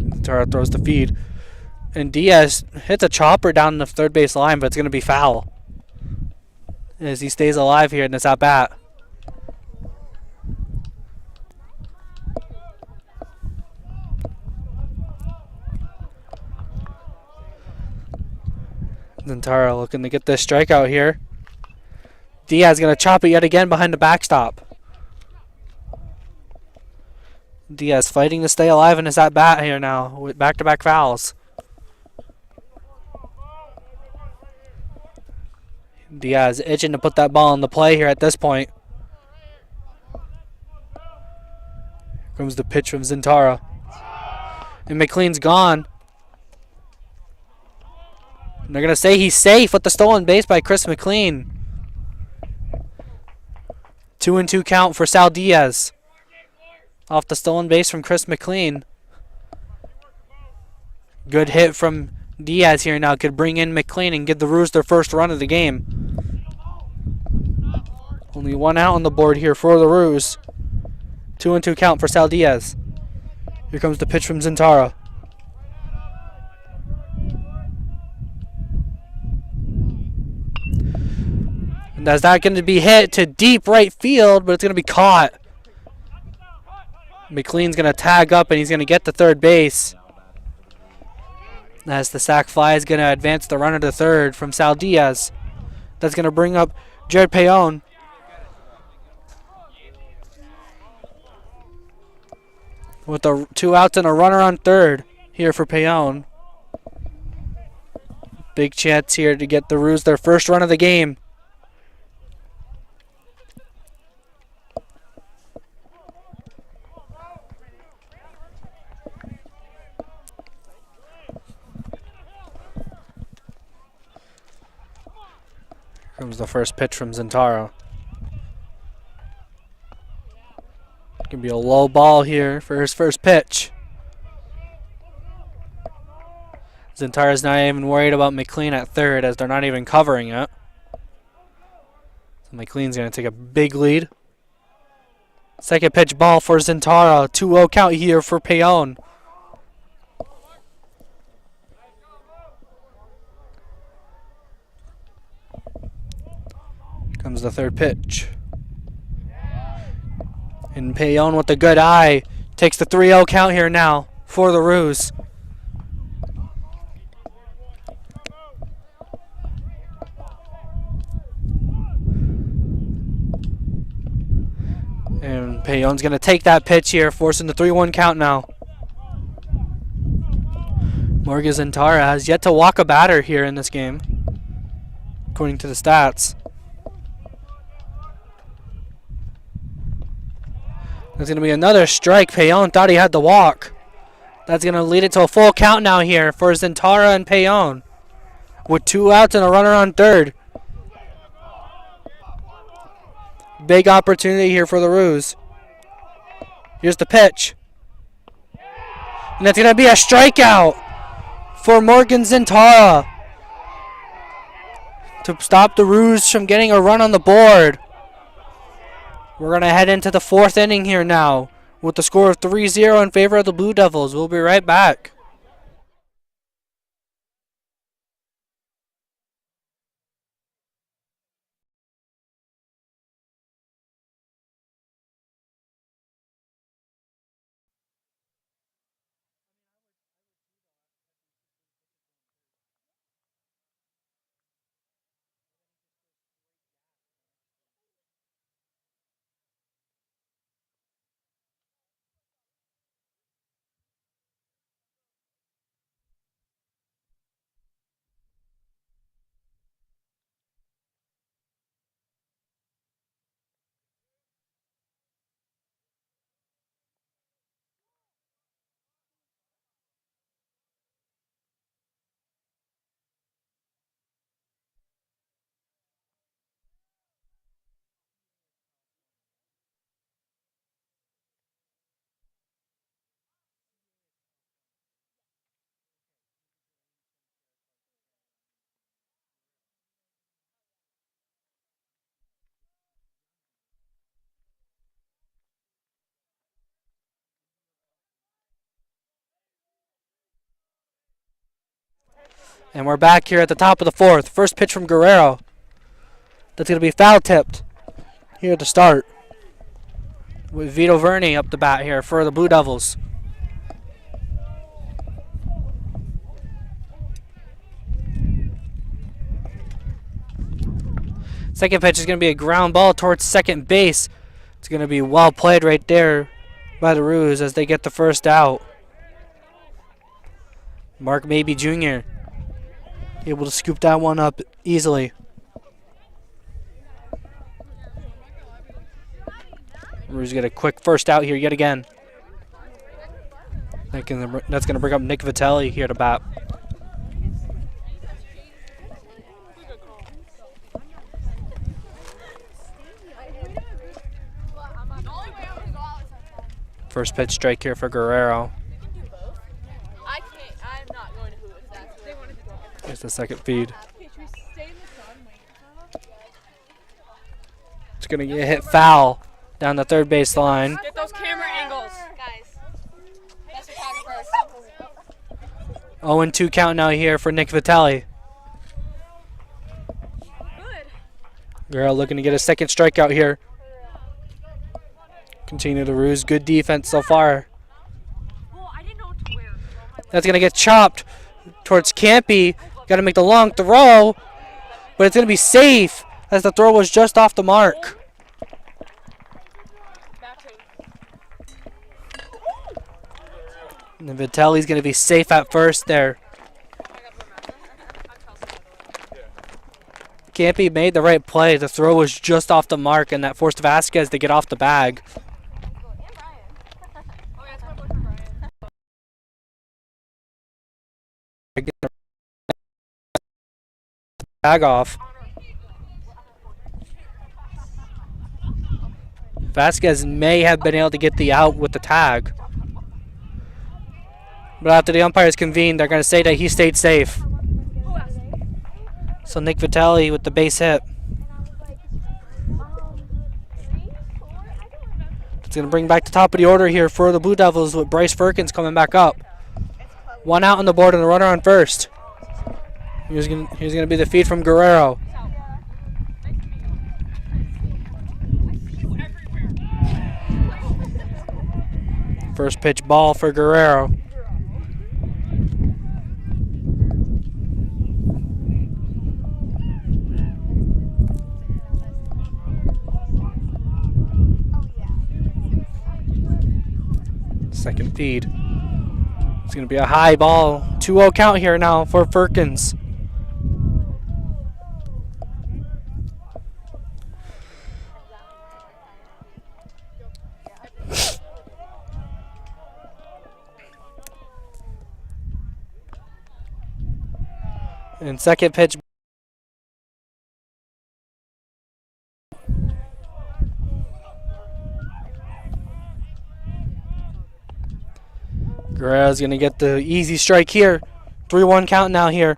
Zintara throws the feed. And Diaz hits a chopper down the third base line, but it's going to be foul as he stays alive here in this at-bat. Zintara looking to get this strikeout here. Diaz going to chop it yet again behind the backstop. Diaz fighting to stay alive in his at-bat here now with back-to-back fouls. Diaz itching to put that ball in the play here at this point. Here comes the pitch from Zintara. And McLean's gone. And they're going to say he's safe with the stolen base by Chris McLean. 2-2 count for Sal Diaz. Off the stolen base from Chris McLean. Good hit from Diaz here now. Could bring in McLean and give the Roos their first run of the game. Only 1 out on the board here for the Roos. 2-2 count for Sal Diaz. Here comes the pitch from Zintara. And that's not going to be hit to deep right field, but it's going to be caught. McLean's going to tag up and he's going to get to third base. As the sac fly is going to advance the runner to third from Sal Diaz. That's going to bring up Jared Payon. With the 2 outs and a runner on third here for Payon. Big chance here to get the Roos their first run of the game. Here comes the first pitch from Zintara. Gonna be a low ball here for his first pitch. Zintara's not even worried about McLean at third as they're not even covering it. So McLean's going to take a big lead. Second pitch ball for Zintara. 2-0 count here for Payon. Comes the third pitch. And Payon with a good eye takes the 3-0 count here now for the Roos. And Payon's going to take that pitch here, forcing the 3-1 count now. Morgan Zintara has yet to walk a batter here in this game, according to the stats. There's going to be another strike. Payon thought he had the walk. That's going to lead it to a full count now here for Zintara and Payon, with 2 outs and a runner on third. Big opportunity here for the Roos. Here's the pitch. And that's going to be a strikeout for Morgan Zintara to stop the Roos from getting a run on the board. We're going to head into the 4th inning here now with the score of 3-0 in favor of the Blue Devils. We'll be right back. And we're back here at the top of the 4th. First pitch from Guerrero. That's going to be foul tipped here to start, with Vito Verney up the bat here for the Blue Devils. Second pitch is going to be a ground ball towards second base. It's going to be well played right there by the Roos as they get the first out. Mark Mabey Jr. able to scoop that one up easily. Roos get a quick first out here yet again. That's going to bring up Nick Vitelli here to bat. First pitch strike here for Guerrero. Here's the second feed. It's going to get hit foul down the third base line. Get those camera angles. Guys. That's what 0-2 count now here for Nick Vitelli. good. Guerrero looking to get a second strikeout here. Continue the Roos. Good defense so far. Well, I didn't know what to wear. That's going to get chopped towards Campy. Got to make the long throw, but it's going to be safe as the throw was just off the mark. And Vitelli's going to be safe at first there. Campy made the right play. The throw was just off the mark, and that forced Vasquez to get off the bag. Bag off. Vasquez may have been able to get the out with the tag. But after the umpires convened, they're going to say that he stayed safe. So Nick Vitale with the base hit. It's going to bring back the top of the order here for the Blue Devils with Bryce Firkins coming back up. One out on the board and a runner on first. Here's going to be the feed from Guerrero. First pitch ball for Guerrero. Second feed. It's going to be a high ball. 2-0 count here now for Firkins. And second pitch. Guerrero's going to get the easy strike here. 3-1 count now here.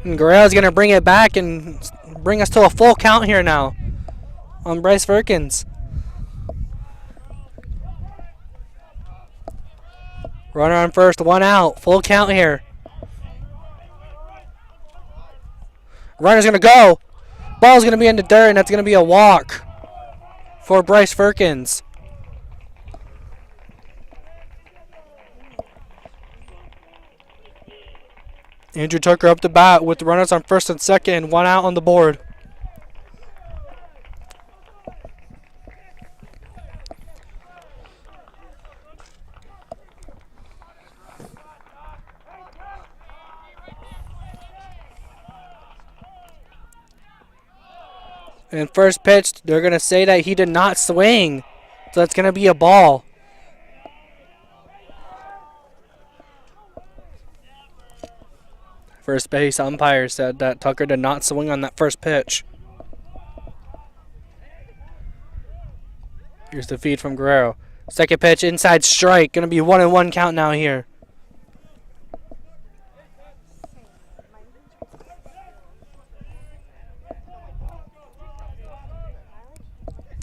And Guerrero's going to bring it back and bring us to a full count here now on Bryce Firkins. Runner on first, one out. Full count here. Runner's going to go. Ball's going to be in the dirt, and that's going to be a walk for Bryce Firkins. Andrew Tucker up to bat with the runners on first and second, one out on the board. And first pitch, they're going to say that he did not swing. So that's going to be a ball. First base umpire said that Tucker did not swing on that first pitch. Here's the feed from Guerrero. Second pitch, inside strike. Going to be 1-1 count now here.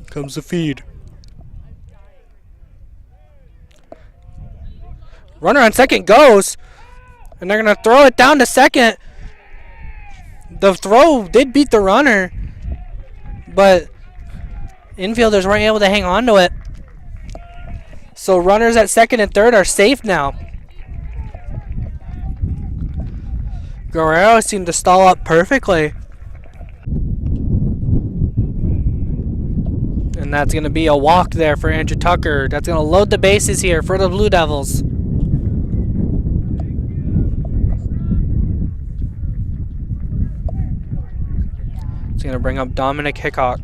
Comes the feed. Runner on second goes. And they're going to throw it down to second. The throw did beat the runner. But infielders weren't able to hang on to it. So runners at second and third are safe now. Guerrero seemed to stall up perfectly. And that's going to be a walk there for Andrew Tucker. That's going to load the bases here for the Blue Devils. It's going to bring up Dominic Hickok.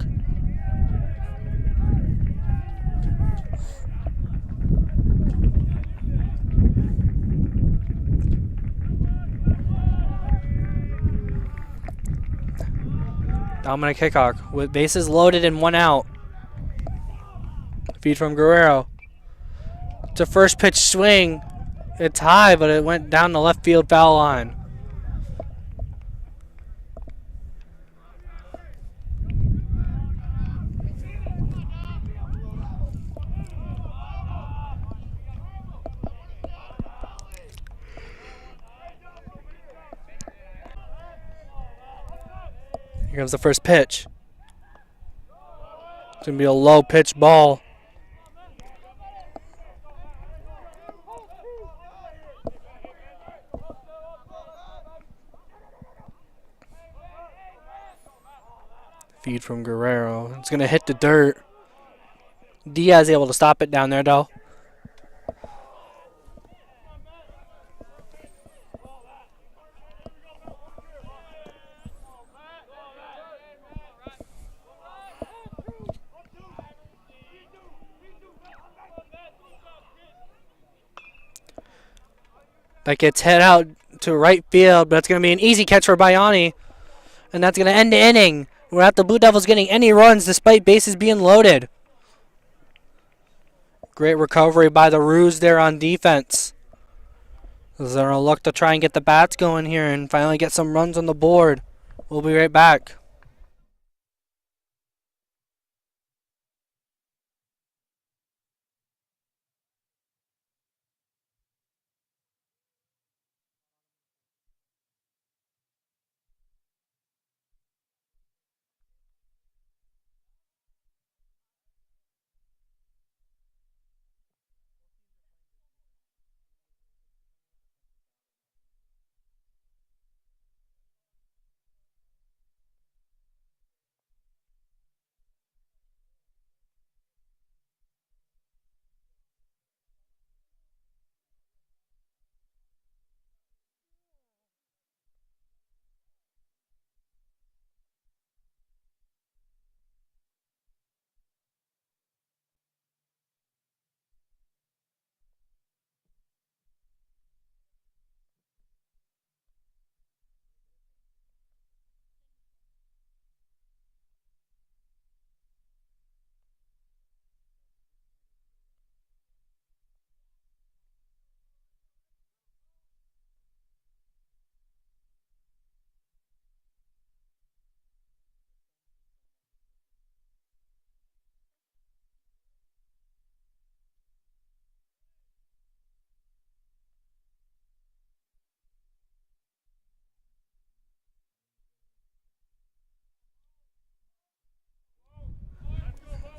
Dominic Hickok with bases loaded and one out. Feed from Guerrero. It's a first pitch swing. It's high, but it went down the left field foul line. Here comes the first pitch. It's going to be a low pitch ball. feed from Guerrero. It's going to hit the dirt. Diaz able to stop it down there, though. That gets hit out to right field, but it's going to be an easy catch for Bayani. And that's going to end the inning. Without the Blue Devils getting any runs despite bases being loaded. Great recovery by the Roos there on defense. They're going to look to try and get the bats going here and finally get some runs on the board. We'll be right back.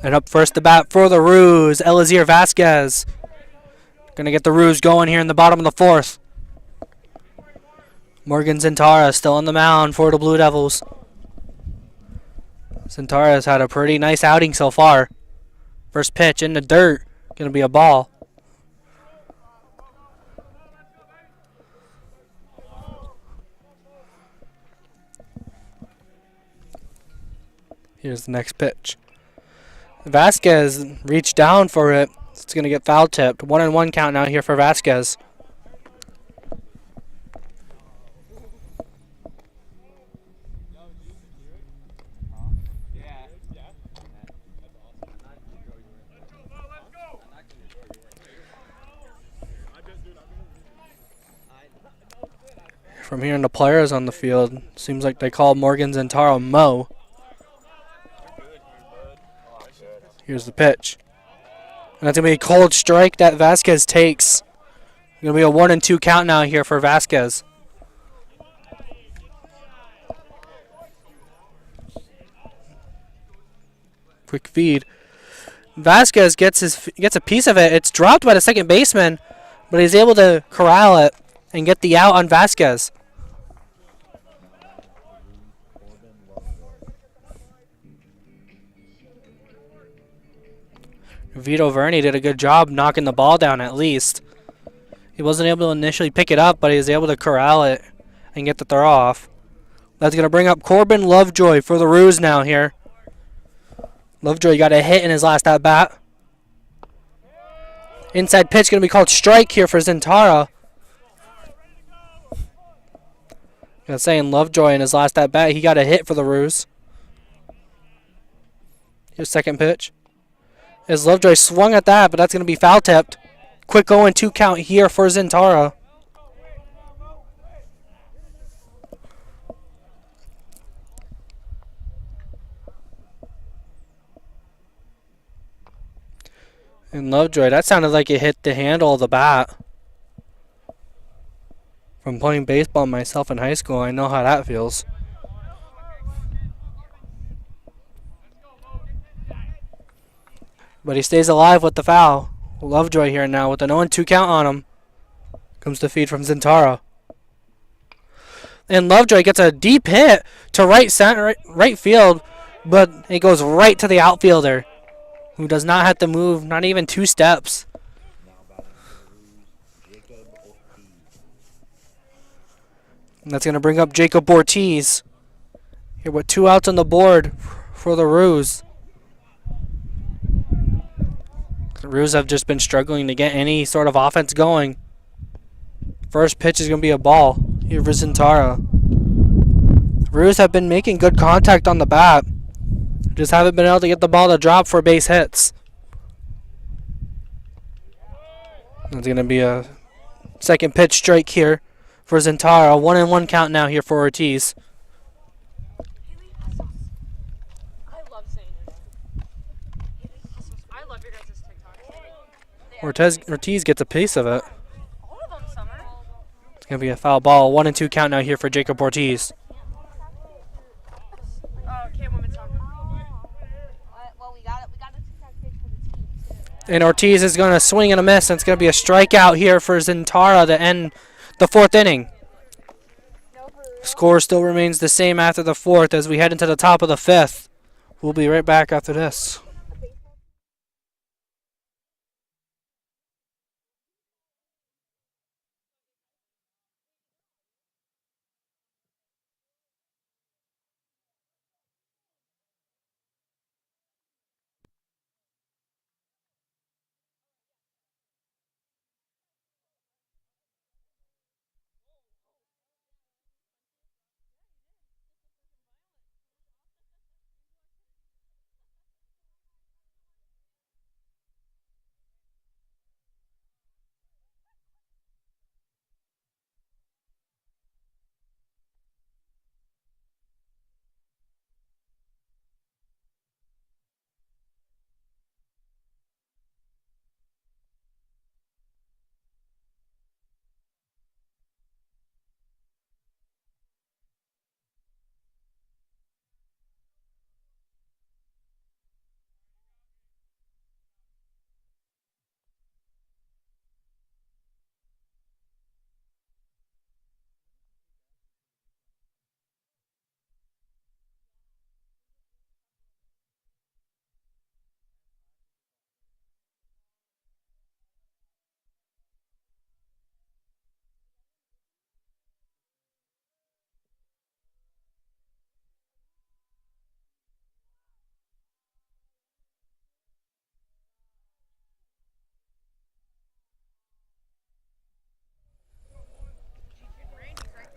And up first to bat for the Roos, Elazir Vasquez. Gonna get the Roos going here in the bottom of the fourth. Morgan Zintara still on the mound for the Blue Devils. Zintara has had a pretty nice outing so far. First pitch in the dirt, gonna be a ball. Here's the next pitch. Vasquez reached down for it. It's going to get foul tipped. 1-1 count now here for Vasquez. From hearing the players on the field, seems like they call Morgan Zintaro Mo. Here's the pitch. And that's going to be a cold strike that Vasquez takes. Going to be a 1-2 count now here for Vasquez. Quick feed. Vasquez gets a piece of it. It's dropped by the second baseman, but he's able to corral it and get the out on Vasquez. Vito Verney did a good job knocking the ball down at least. He wasn't able to initially pick it up, but he was able to corral it and get the throw off. That's going to bring up Corbin Lovejoy for the Roos now here. Lovejoy got a hit in his last at-bat. Inside pitch going to be called strike here for Zintara. Saying Lovejoy in his last at-bat, he got a hit for the Roos. Here's second pitch. As Lovejoy swung at that, but that's going to be foul tipped. Quick 0-2 count here for Zintara. And Lovejoy, that sounded like it hit the handle of the bat. From playing baseball myself in high school, I know how that feels. But he stays alive with the foul. Lovejoy here now with an 0-2 count on him. Comes the feed from Zintara. And Lovejoy gets a deep hit to right field. but it goes right to the outfielder, who does not have to move, not even 2 steps. And that's going to bring up Jacob Ortiz. Here with 2 outs on the board for the Roos. The Roos have just been struggling to get any sort of offense going. First pitch is going to be a ball here for Zintara. Roos have been making good contact on the bat. Just haven't been able to get the ball to drop for base hits. That's going to be a second pitch strike here for Zintara. 1-1 count now here for Ortiz. I love saying your name. I love your guys' TikTok. Ortiz gets a piece of it. All of them, Summer. It's going to be a foul ball. 1-2 count now here for Jacob Ortiz. Can't women talk. Well, we got a TikTok page for the team. And Ortiz is going to swing and a miss, and it's going to be a strikeout here for Zintara to end the 4th inning. Score still remains the same after the 4th as we head into the top of the 5th. We'll be right back after this.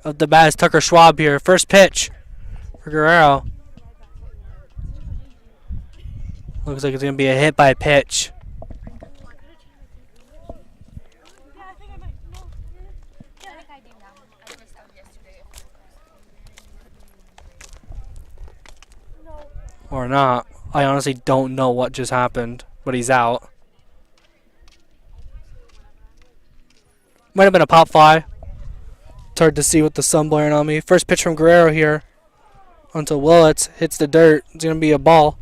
Of the bat is Tucker Schwab here. First pitch for Guerrero. Looks like it's going to be a hit by pitch. Or not. I honestly don't know what just happened, but he's out. Might have been a pop fly. It's hard to see with the sun blaring on me. First pitch from Guerrero here. Onto Willits. Hits the dirt. It's going to be a ball.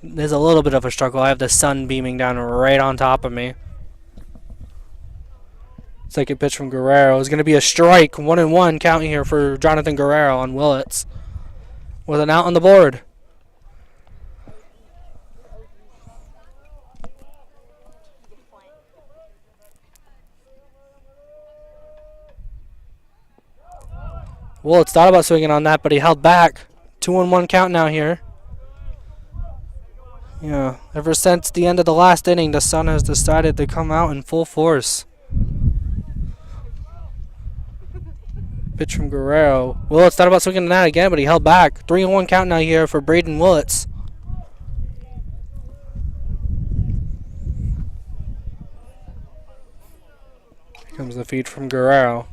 There's a little bit of a struggle. I have the sun beaming down right on top of me. Second pitch from Guerrero is going to be a strike. 1-1 count here for Jonathan Guerrero on Willits. With an out on the board. Willits thought about swinging on that, but he held back. 2-1 count now here. Yeah, ever since the end of the last inning, the sun has decided to come out in full force. Pitch from Guerrero. Willits thought about swinging on that again, but he held back. 3-1 count now here for Braden Willits. Here comes the feed from Guerrero.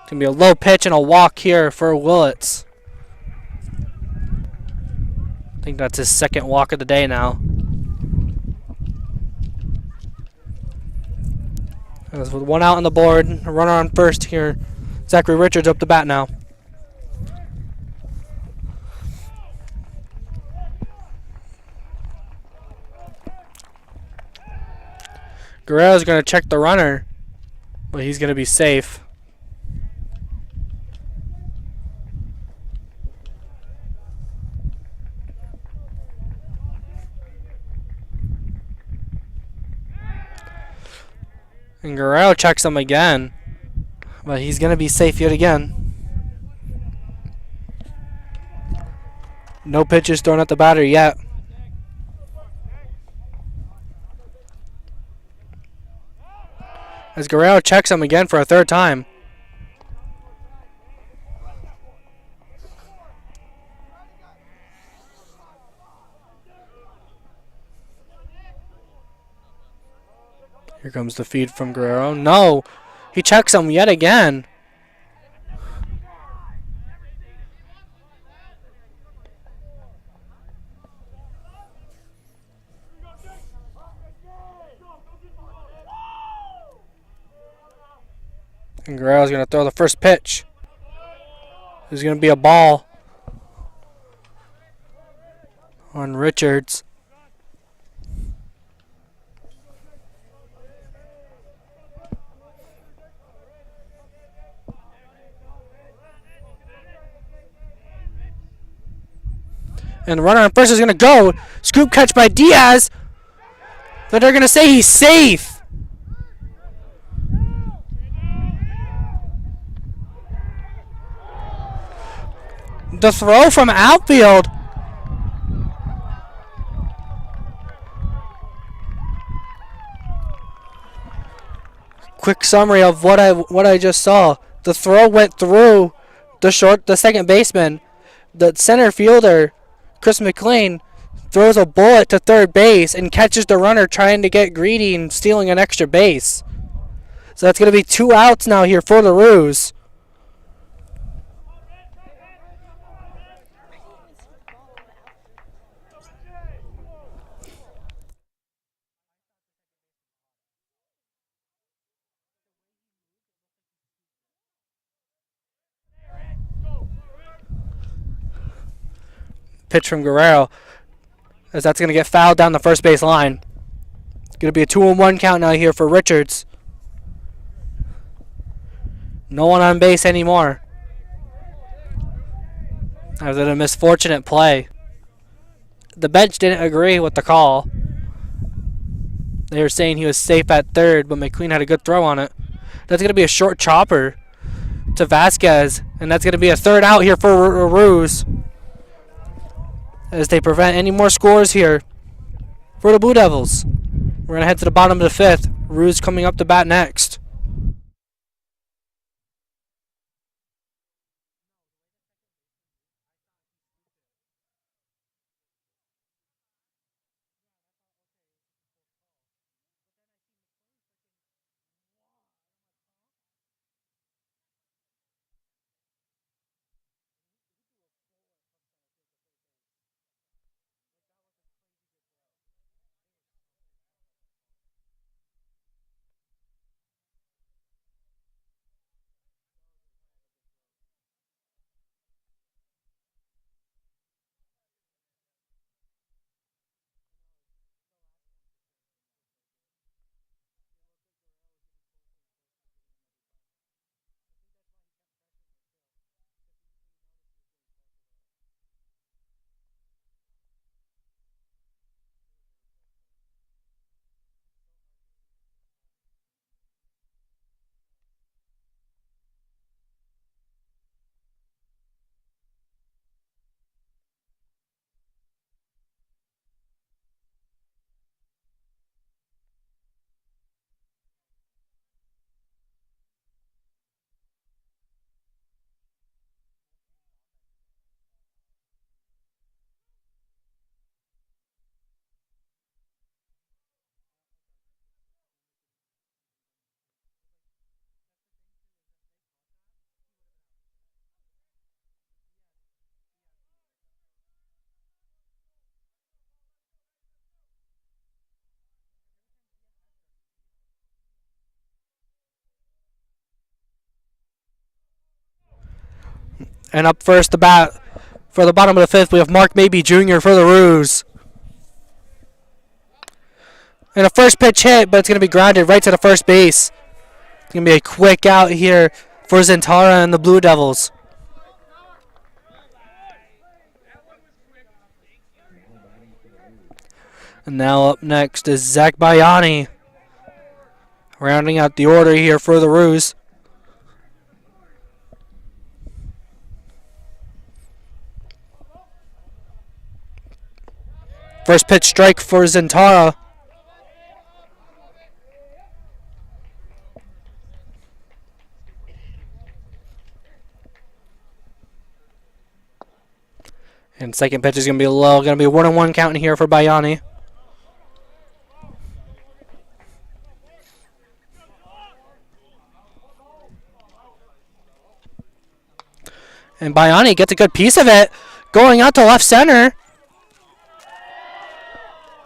It's going to be a low pitch and a walk here for Willits. I think that's his second walk of the day now. With 1 out on the board, a runner on first here. Zachary Richards up to bat now. Guerrero's going to check the runner, but he's going to be safe. And Guerrero checks him again. But he's going to be safe yet again. No pitches thrown at the batter yet. As Guerrero checks him again for a third time. Here comes the feed from Guerrero. No! He checks him yet again. And Guerrero's going to throw the first pitch. There's going to be a ball on Richards. And the runner on first is going to go. Scoop catch by Diaz. But they're going to say he's safe. The throw from outfield. Quick summary of what I just saw. The throw went through the second baseman. The center fielder, Chris McLean, throws a bullet to third base and catches the runner trying to get greedy and stealing an extra base. So that's going to be 2 outs now here for the Roos. Pitch from Guerrero, as that's going to get fouled down the first base line. It's going to be a 2-1 count now here for Richards. No one on base anymore. That was a misfortunate play. The bench didn't agree with the call. They were saying he was safe at third, but McQueen had a good throw on it. That's going to be a short chopper to Vasquez, and that's going to be a third out here for Roos, as they prevent any more scores here for the Blue Devils. We're going to head to the bottom of the fifth. Roos coming up to bat next. And up first, the bat for the bottom of the fifth, we have Mark Mabey Jr. for the Roos. And a first pitch hit, but it's going to be grounded right to the first base. It's going to be a quick out here for Zentara and the Blue Devils. And now up next is Zach Bayani. Rounding out the order here for the Roos. First pitch strike for Zentara. And second pitch is going to be low. Going to be a 1-1 count here for Bayani. And Bayani gets a good piece of it. Going out to left center.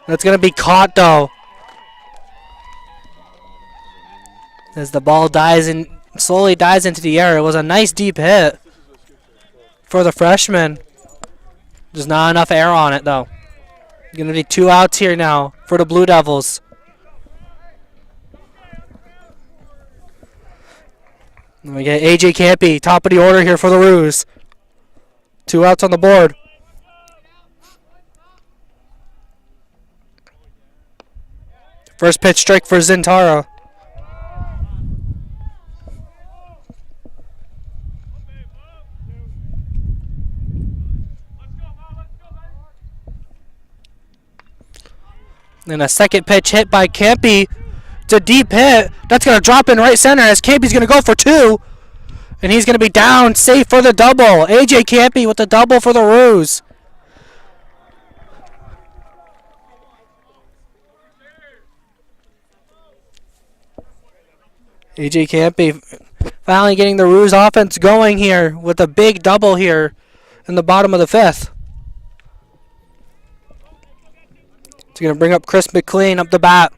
That's going to be caught, though. As the ball slowly dies into the air. It was a nice deep hit for the freshman. There's not enough air on it, though. Going to be 2 outs here now for the Blue Devils. And we get AJ Campy, top of the order here for the Roos. 2 outs on the board. First pitch strike for Zentara. And a second pitch hit by Campy. It's a deep hit. That's going to drop in right center as Campy's going to go for 2. And he's going to be down safe for the double. AJ Campy with the double for the Roos. AJ Campy finally getting the Roos offense going here with a big double here in the bottom of the 5th. It's going to bring up Chris McLean up the bat.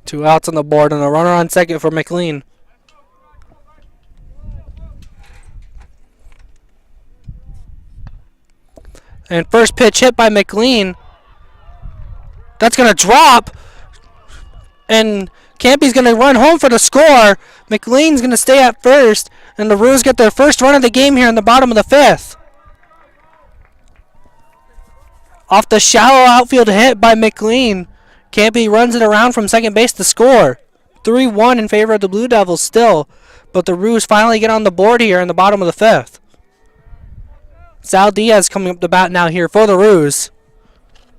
Two outs on the board and a runner on second for McLean. And first pitch hit by McLean. That's going to drop. And Campy's going to run home for the score. McLean's going to stay at first. And the Roos get their first run of the game here in the bottom of the 5th. Off the shallow outfield hit by McLean. Campy runs it around from second base to score. 3-1 in favor of the Blue Devils still. But the Roos finally get on the board here in the bottom of the 5th. Sal Diaz coming up the bat now here for the Roos.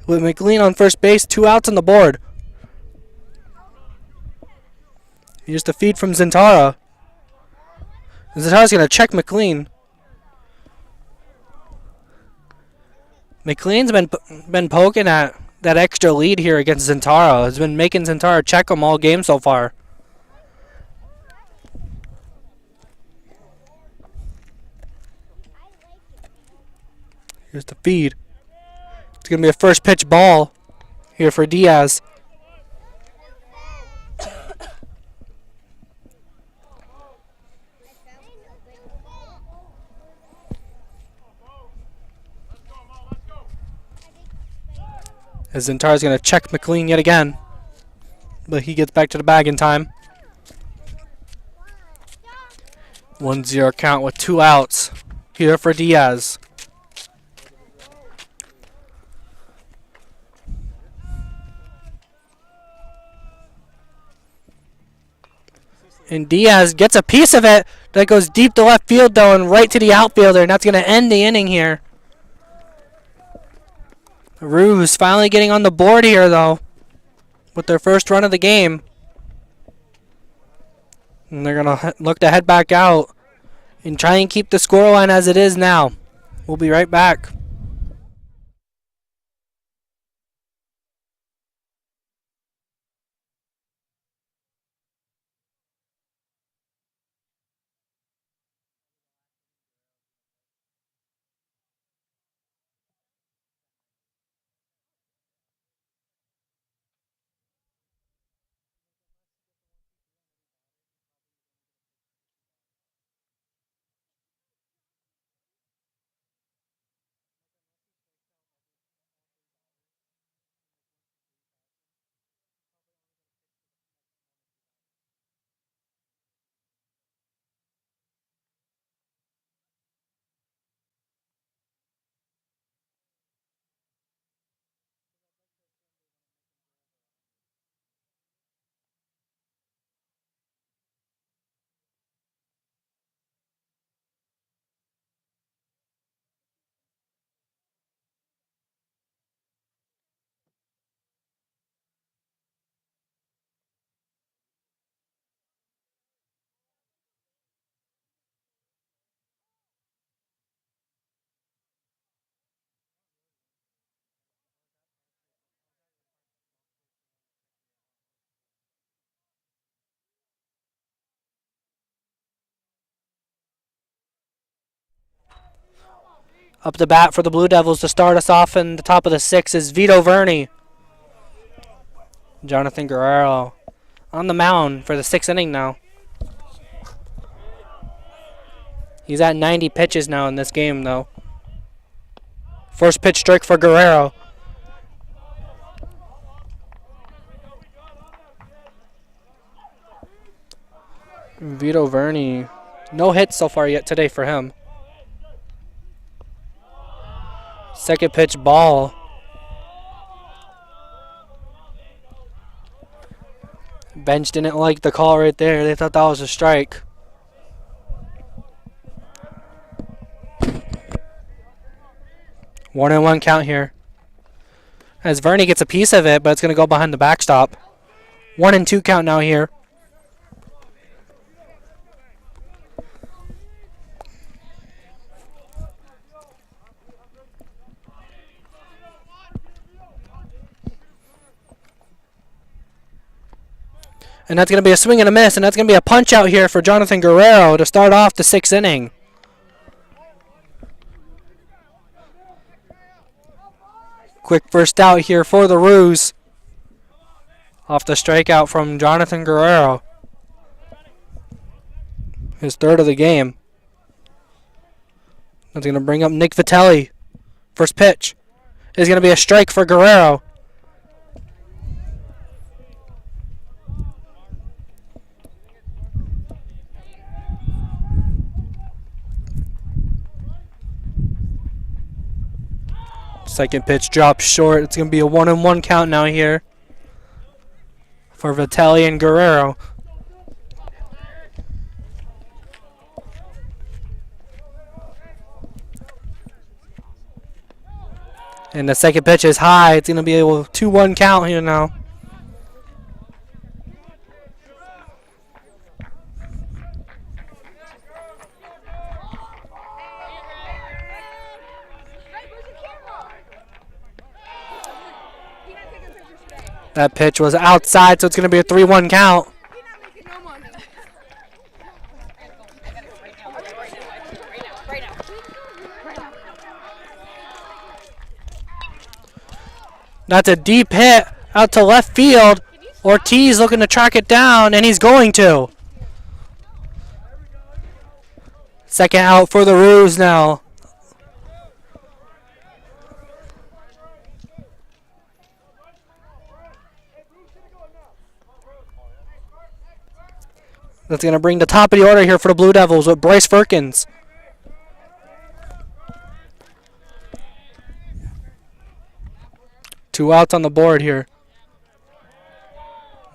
With McLean on first base, 2 outs on the board. Here's the feed from Zentara. Zentara's going to check McLean. McLean's been poking at that extra lead here against Zentara. Has been making Zentara check him all game so far. Here's the feed. It's going to be a first pitch ball here for Diaz. As Zentara's going to check McLean yet again. But he gets back to the bag in time. 1-0 count with 2 outs here for Diaz. And Diaz gets a piece of it. That goes deep to left field, though, and right to the outfielder. And that's going to end the inning here. The Roos finally getting on the board here, though, with their first run of the game. And they're going to look to head back out and try and keep the scoreline as it is now. We'll be right back. Up the bat for the Blue Devils to start us off in the top of the 6th is Vito Verney. Jonathan Guerrero on the mound for the 6th inning now. He's at 90 pitches now in this game, though. First pitch strike for Guerrero. Vito Verney, no hits so far yet today for him. Second pitch ball. Bench didn't like the call right there. They thought that was a strike. One and one count here. As Verney gets a piece of it, but it's going to go behind the backstop. 1-2 count now here. And that's going to be a swing and a miss, and that's going to be a punch out here for Jonathan Guerrero to start off the 6th inning. Quick first out here for the Roos. Off the strikeout from Jonathan Guerrero. His 3rd of the game. That's going to bring up Nick Vitelli. First pitch is going to be a strike for Guerrero. Second pitch drops short. It's going to be a 1-1 count now here for Vitelli and Guerrero. And the second pitch is high. It's going to be a 2-1 count here now. That pitch was outside, so it's going to be a 3-1 count. That's a deep hit out to left field. Ortiz looking to track it down, and he's going to. Second out for the Roos now. That's going to bring the top of the order here for the Blue Devils with Bryce Firkins. Two outs on the board here.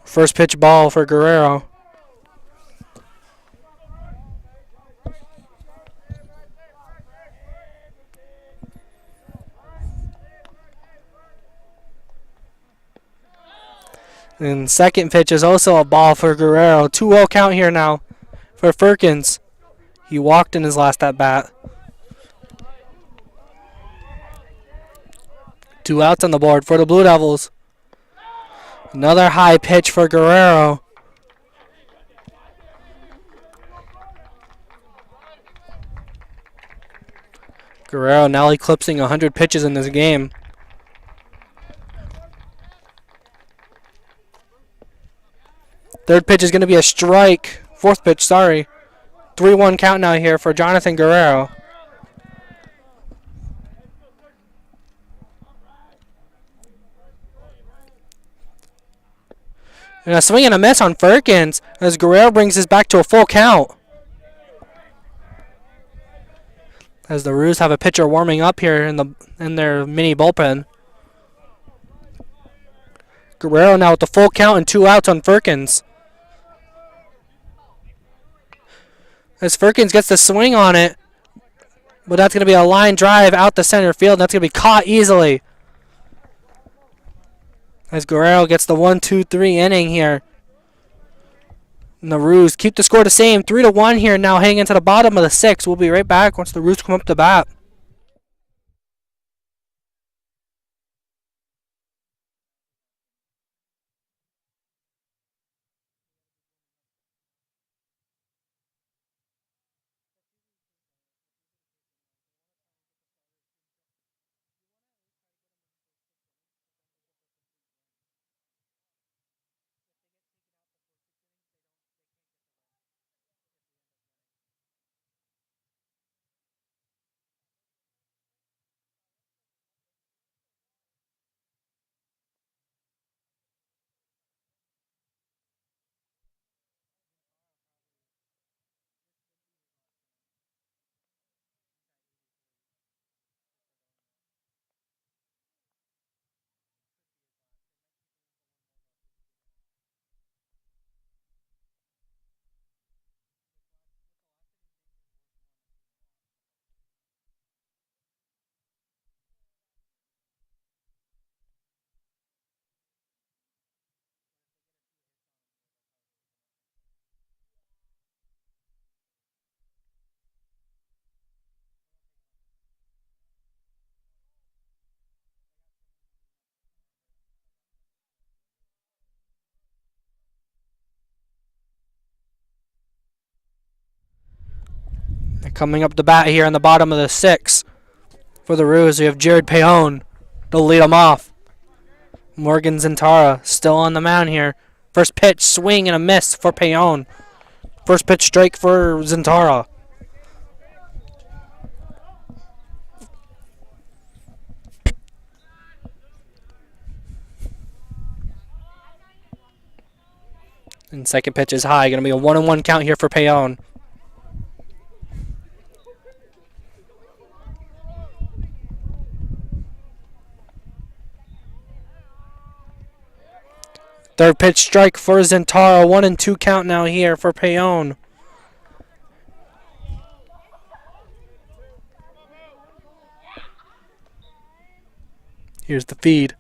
First pitch ball for Guerrero. And second pitch is also a ball for Guerrero. 2-0 count here now for Firkins. He walked in his last at bat. Two outs on the board for the Blue Devils. Another high pitch for Guerrero. Guerrero now eclipsing 100 pitches in this game. Third pitch is going to be a strike. Fourth pitch, sorry. 3-1 count now here for Jonathan Guerrero. And a swing and a miss on Firkins as Guerrero brings this back to a full count. As the Roos have a pitcher warming up here in their mini bullpen. Guerrero now with the full count and 2 outs on Firkins. As Firkins gets the swing on it, but that's going to be a line drive out the center field, and that's going to be caught easily. As Guerrero gets the 1-2-3 inning here. And the Roos keep the score the same, 3-1 here now heading into the bottom of the 6th. We'll be right back once the Roos come up to bat. Coming up the bat here in the bottom of the 6th. For the Roos, we have Jared Payon to lead them off. Morgan Zintara still on the mound here. First pitch, swing and a miss for Payon. First pitch strike for Zintara. And second pitch is high. Going to be a 1-1 count here for Payon. Third pitch strike for Zintara. 1-2 count now here for Payon. Here's the feed.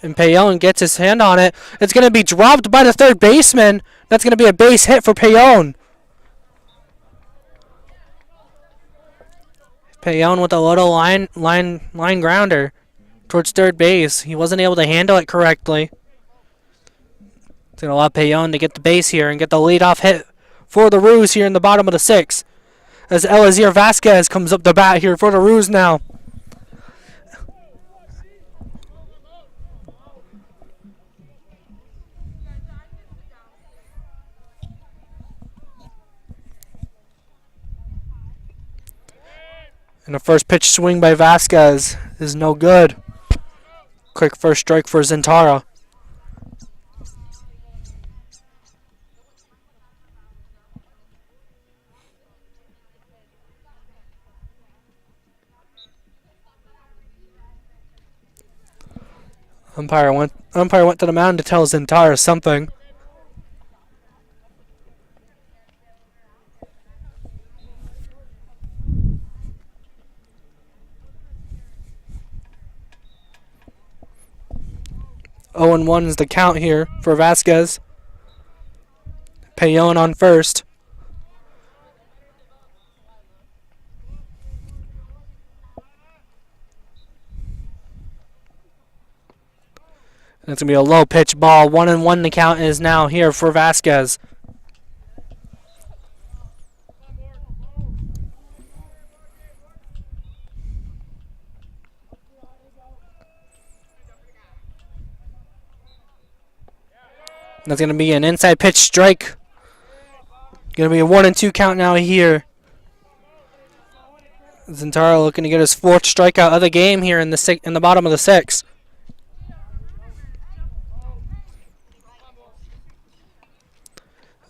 And Payon gets his hand on it. It's going to be dropped by the third baseman. That's going to be a base hit for Payon. Payon with a little line grounder towards third base. He wasn't able to handle it correctly. It's going to allow Payon to get the base here and get the leadoff hit for the Roos here in the bottom of the 6th. As Elazir Vasquez comes up the bat here for the Roos now. And the first pitch swing by Vasquez is no good. Quick first strike for Zintara. Umpire went to the mound to tell Zintara something. Oh, and 1 is the count here for Vasquez. Payon on first. And it's going to be a low pitch ball. 1-1 the count is now here for Vasquez. That's going to be an inside pitch strike. Going to be a 1-2 count now here. Zintara looking to get his 4th strikeout of the game here in the bottom of the 6th.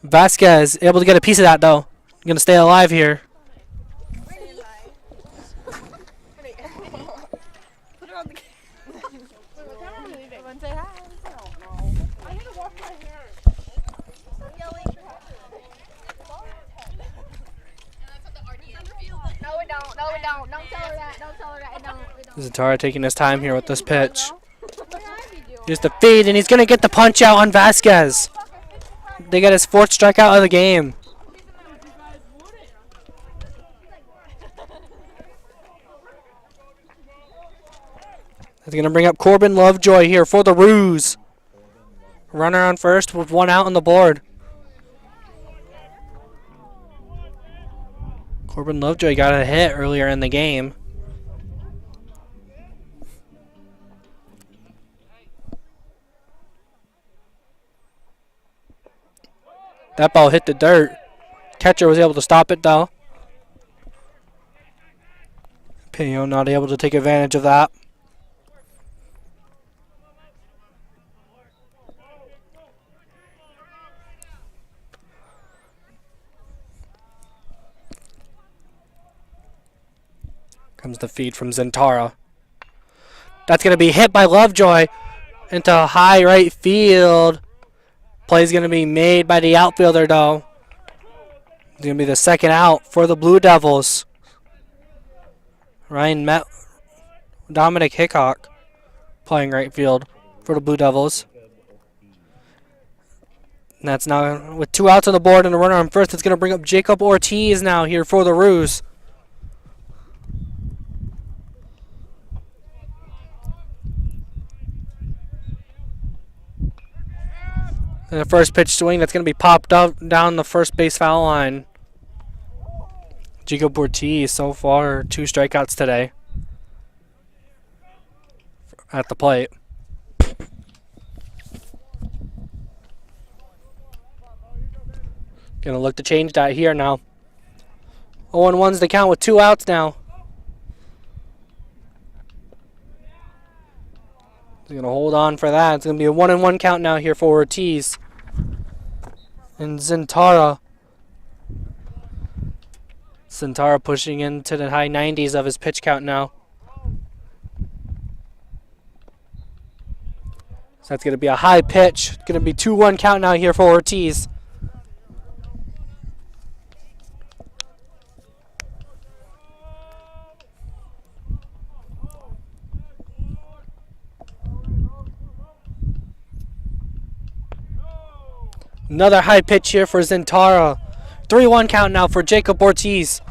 Vasquez able to get a piece of that though. Going to stay alive here. Put her on the Everyone say hi. I don't know. I need to wash my hair. Stop yelling. No, we don't. No, we don't. Don't tell her that. Don't tell her that. No, we don't. Zintara taking his time here with this pitch. Here's the feed, and he's going to get the punch out on Vasquez. They get his 4th strikeout of the game. That's going to bring up Corbin Lovejoy here for the Roos. Runner on first with 1 out on the board. Corbin Lovejoy got a hit earlier in the game. That ball hit the dirt. Catcher was able to stop it though. Payon not able to take advantage of that. Comes the feed from Zintara. That's going to be hit by Lovejoy into high right field. Play's going to be made by the outfielder, though. It's going to be the 2nd out for the Blue Devils. Dominic Hickok playing right field for the Blue Devils. And that's now with 2 outs on the board and a runner on first. It's going to bring up Jacob Ortiz now here for the Roos. And the first pitch swing that's going to be popped up down the first base foul line. Jacob Ortiz so far 2 strikeouts today at the plate. Gonna look to change that here now. 0-1's the count with 2 outs now. He's gonna hold on for that. It's gonna be a 1-1 count now here for Ortiz and Zintara. Zintara pushing into the high 90s of his pitch count now. So that's gonna be a high pitch. It's gonna be 2-1 count now here for Ortiz. Another high pitch here for Zintara. 3-1 count now for Jacob Ortiz.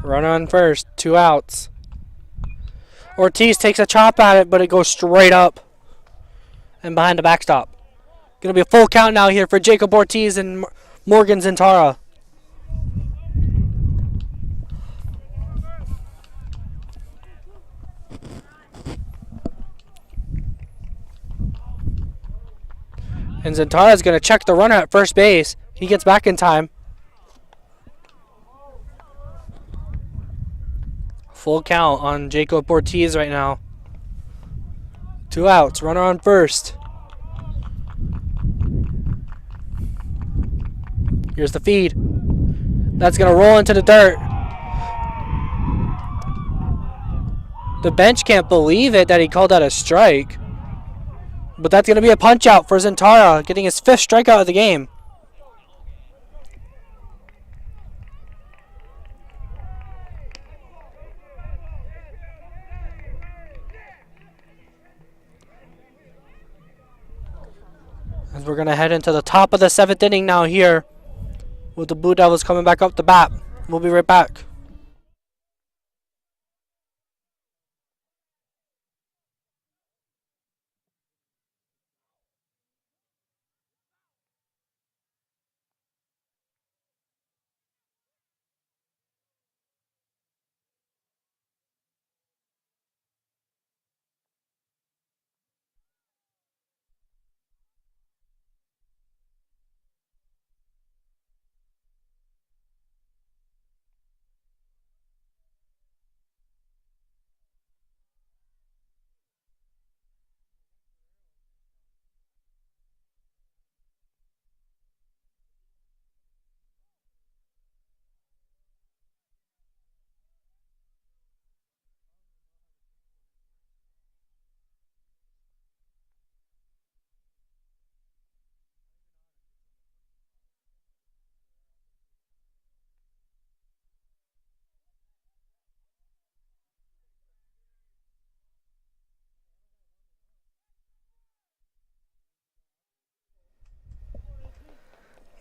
Run on first, 2 outs. Ortiz takes a chop at it, but it goes straight up and behind the backstop. Gonna be a full count now here for Jacob Ortiz and Morgan Zintara. And Zintara's going to check the runner at first base. He gets back in time. Full count on Jacob Ortiz right now. 2 outs. Runner on first. Here's the feed. That's going to roll into the dirt. The bench can't believe it that he called that a strike. But that's going to be a punch out for Zintara, getting his 5th strikeout of the game. As we're going to head into the top of the 7th inning now here, with the Blue Devils coming back up to bat. We'll be right back.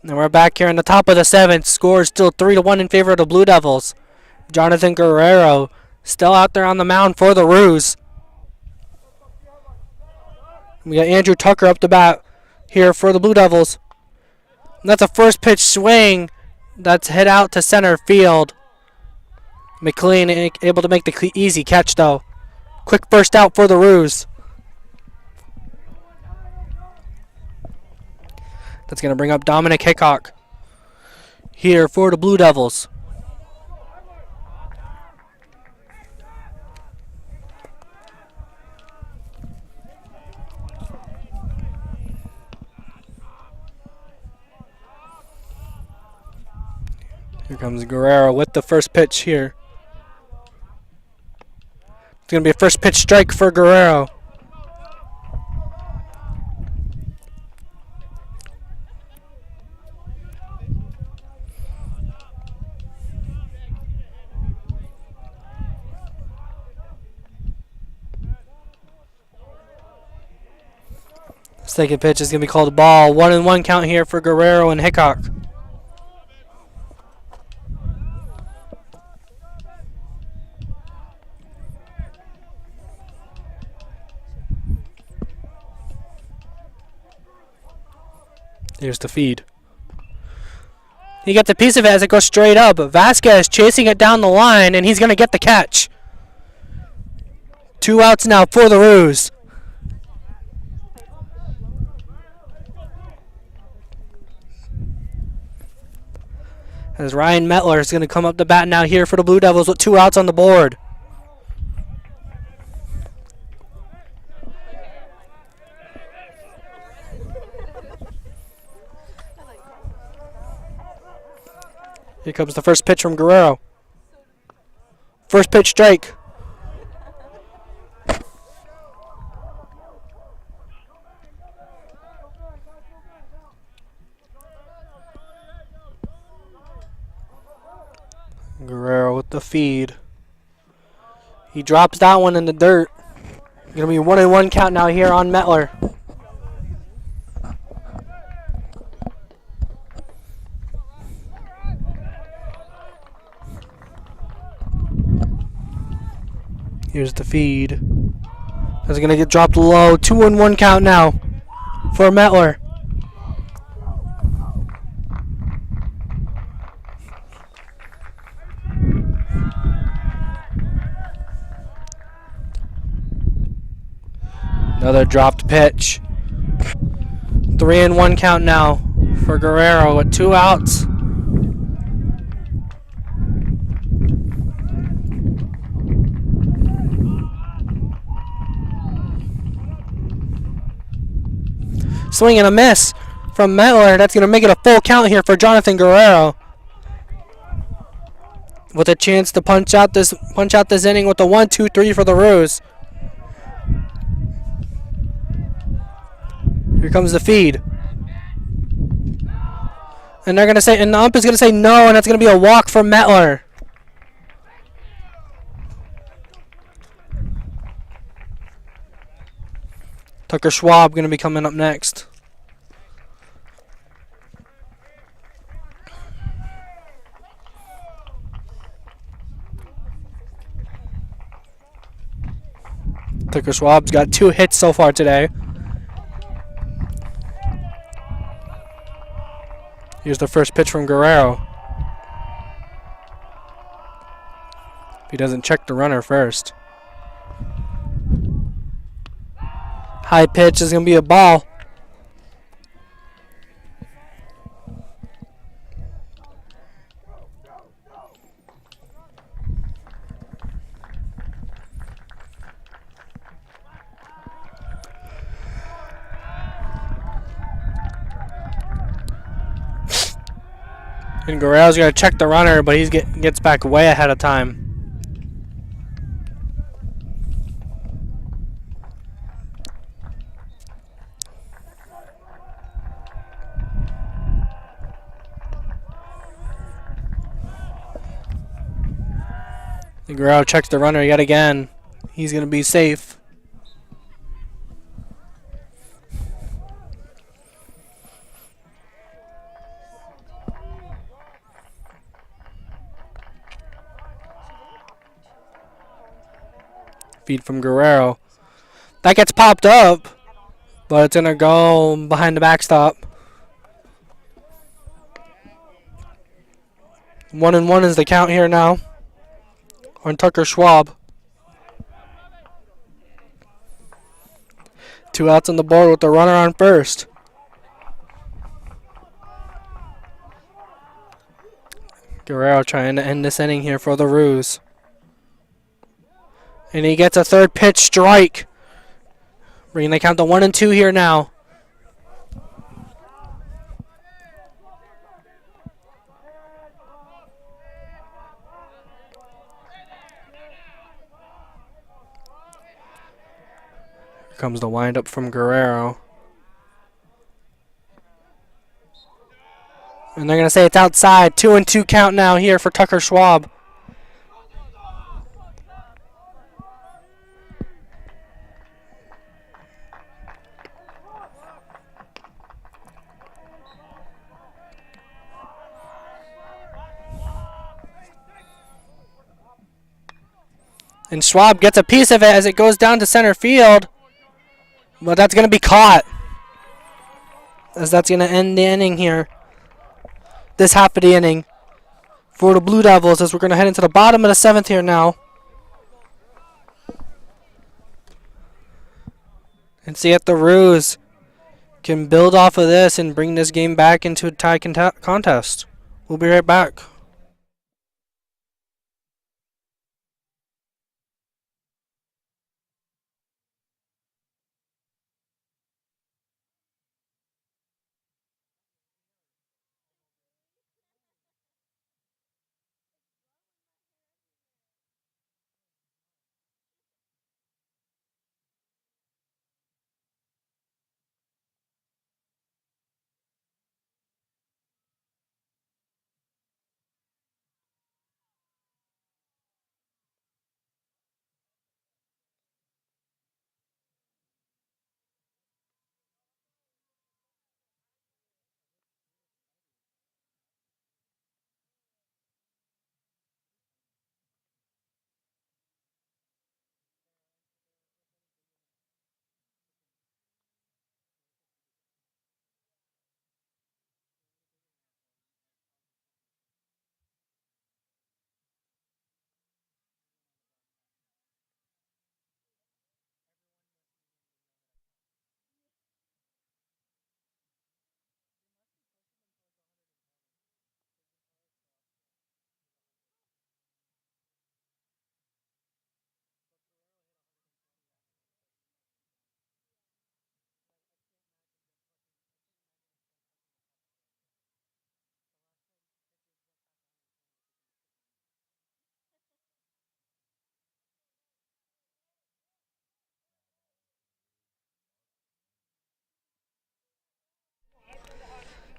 And we're back here in the top of the 7th. Score is still 3-1 in favor of the Blue Devils. Jonathan Guerrero still out there on the mound for the Roos. We got Andrew Tucker up to bat here for the Blue Devils. And that's a first pitch swing that's hit out to center field. McLean able to make the easy catch though. Quick first out for the Roos. That's going to bring up Dominic Hickok here for the Blue Devils. Here comes Guerrero with the first pitch here. It's going to be a first pitch strike for Guerrero. Second pitch is going to be called a ball. 1-1 count here for Guerrero and Hickok. Here's the feed. He gets a piece of it as it goes straight up. Vasquez chasing it down the line, and he's going to get the catch. 2 outs now for the Roos. As Ryan Metler is going to come up the bat now here for the Blue Devils with 2 outs on the board. Here comes the first pitch from Guerrero. First pitch strike. Guerrero with the feed. He drops that one in the dirt. Gonna be 1-1 count now here on Metler. Here's the feed. That's gonna get dropped low. 2-1 count now for Metler. Another dropped pitch. 3-1 count now for Guerrero with 2 outs. Swing and a miss from Metler. That's going to make it a full count here for Jonathan Guerrero. With a chance to punch out this inning with a 1-2-3 for the Roos. Here comes the feed. And they're going to say, and the ump is going to say no, and that's going to be a walk for Metler. Tucker Schwab going to be coming up next. Tucker Schwab's got 2 hits so far today. Here's the first pitch from Guerrero. He doesn't check the runner first. High pitch is going to be a ball. And Guerrero's going to check the runner, but he gets back way ahead of time. And Guerrero checks the runner yet again. He's going to be safe. Feed from Guerrero. That gets popped up, but it's going to go behind the backstop. 1-1 is the count here now on Tucker Schwab. 2 outs on the board with the runner on first. Guerrero trying to end this inning here for the Roos. And he gets a third pitch strike. Bringing the count to 1-2 here now. Here comes the windup from Guerrero. And they're going to say it's outside. 2-2 count now here for Tucker Schwab. And Schwab gets a piece of it as it goes down to center field. But that's going to be caught. as that's going to end the inning here. This half of the inning for the Blue Devils as we're going to head into the bottom of the 7th here now. And see if the Roos can build off of this and bring this game back into a tie contest. We'll be right back.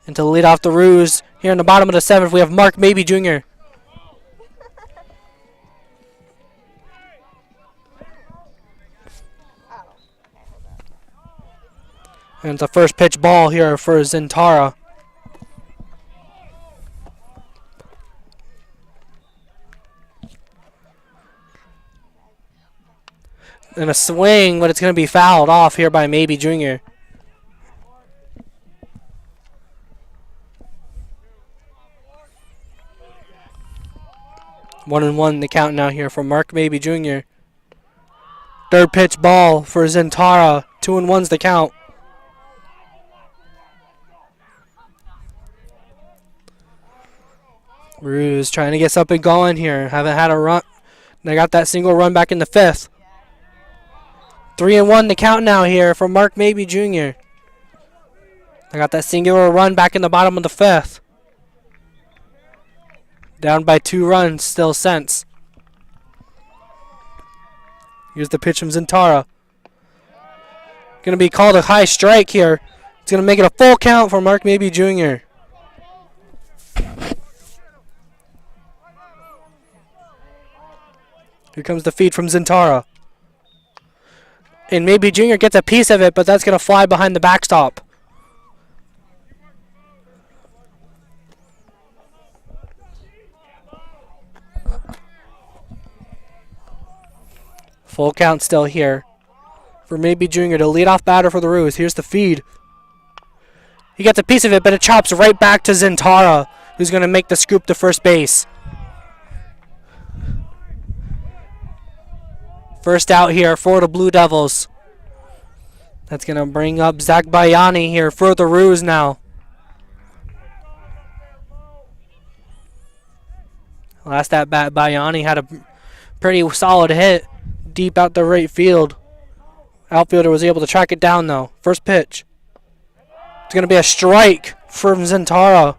And to lead off the Roos here in the bottom of the 7th, we have Mark Mabey Jr. And it's the first pitch ball here for Zintara. And a swing, but it's going to be fouled off here by Mabey Jr. 1-1 the count now here for Mark Mabey Jr. Third pitch ball for Zintara. 2-1's the count. Roos trying to get something going here. Haven't had a run. They got that single run back in the 5th. 3-1 the count now here for Mark Mabey Jr. They got that singular run back in the bottom of the 5th. Down by 2 runs still since. Here's the pitch from Zintara. Going to be called a high strike here. It's going to make it a full count for Mark Mabey Jr. Here comes the feed from Zintara. And Mabey Jr. gets a piece of it, but that's going to fly behind the backstop. Full count still here for Mabey Jr. to lead off batter for the Roos. Here's the feed. He gets a piece of it, but it chops right back to Zintara, who's going to make the scoop to first base. First out here for the Blue Devils. That's going to bring up Zach Bayani here for the Roos now. Last at bat, Bayani had a pretty solid hit deep out the right field. Outfielder was able to track it down though. First pitch. It's going to be a strike from Zintara.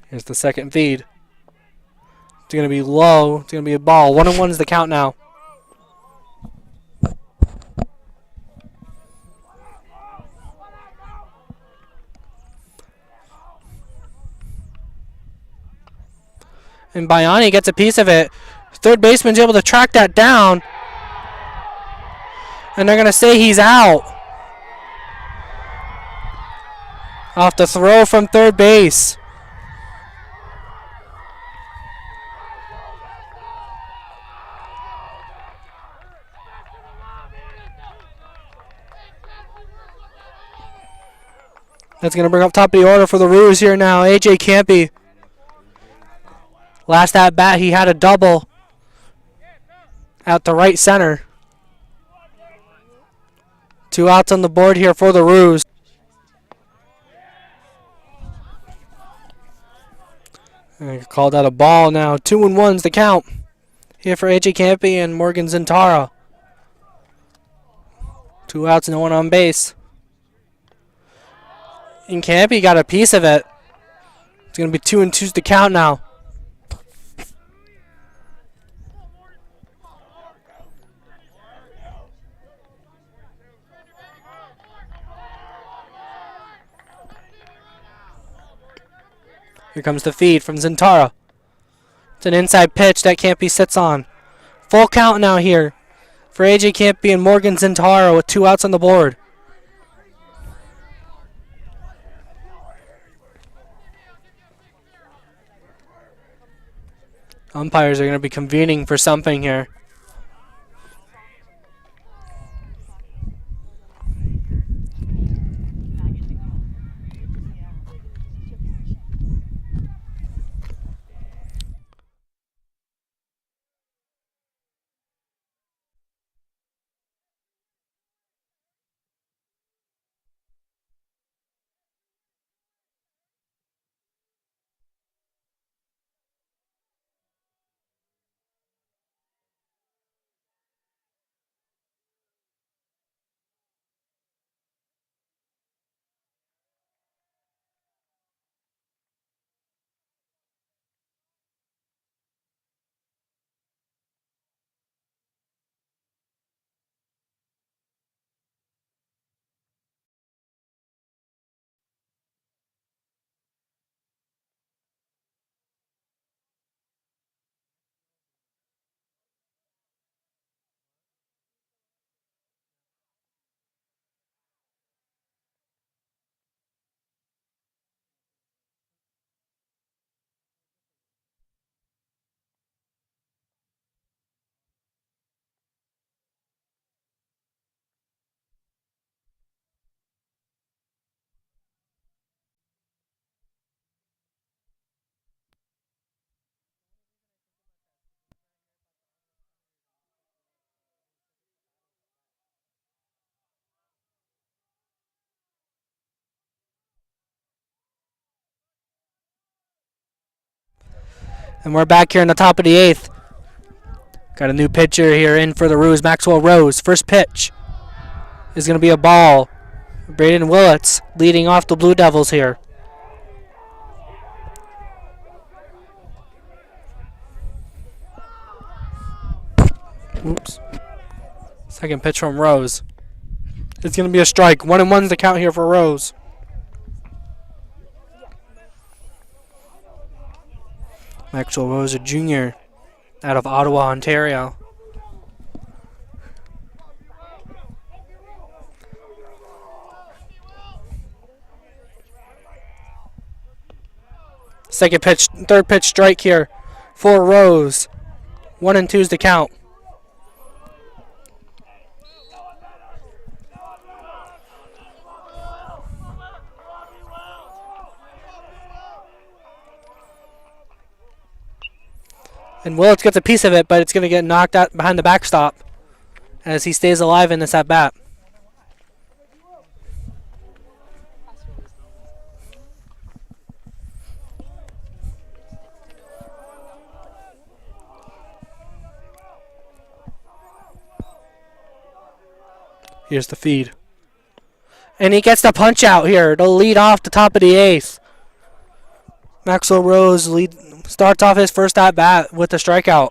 Here's the second feed. It's going to be low. It's going to be a ball. 1-1 is the count now. And Bayani gets a piece of it. Third baseman's able to track that down. And they're going to say he's out. Off the throw from third base. That's going to bring up top of the order for the Roos here now. AJ Campy. Last at bat, he had a double out to right center. 2 outs on the board here for the Roos. And called out a ball now. 2-1's the count here for AJ Campy and Morgan Zintara. 2 outs, no one on base. And Campy got a piece of it. It's going to be 2-2's the count now. Here comes the feed from Zintara. It's an inside pitch that Campy sits on. Full count now here for AJ Campy and Morgan Zintara with 2 outs on the board. Umpires are going to be convening for something here. And we're back here in the top of the 8th. Got a new pitcher here in for the Roos, Maxwell Rose. First pitch is going to be a ball. Braden Willits leading off the Blue Devils here. Oops. Second pitch from Rose. It's going to be a strike. 1-1's the count here for Rose. Maxwell Rose, a junior out of Ottawa, Ontario. Second pitch, third pitch strike here for Rose. 1-2's the count. And Willits gets a piece of it, but it's going to get knocked out behind the backstop as he stays alive in this at-bat. Here's the feed. And he gets the punch out here to lead off the top of the 8th. Maxwell Rose starts off his first at-bat with a strikeout.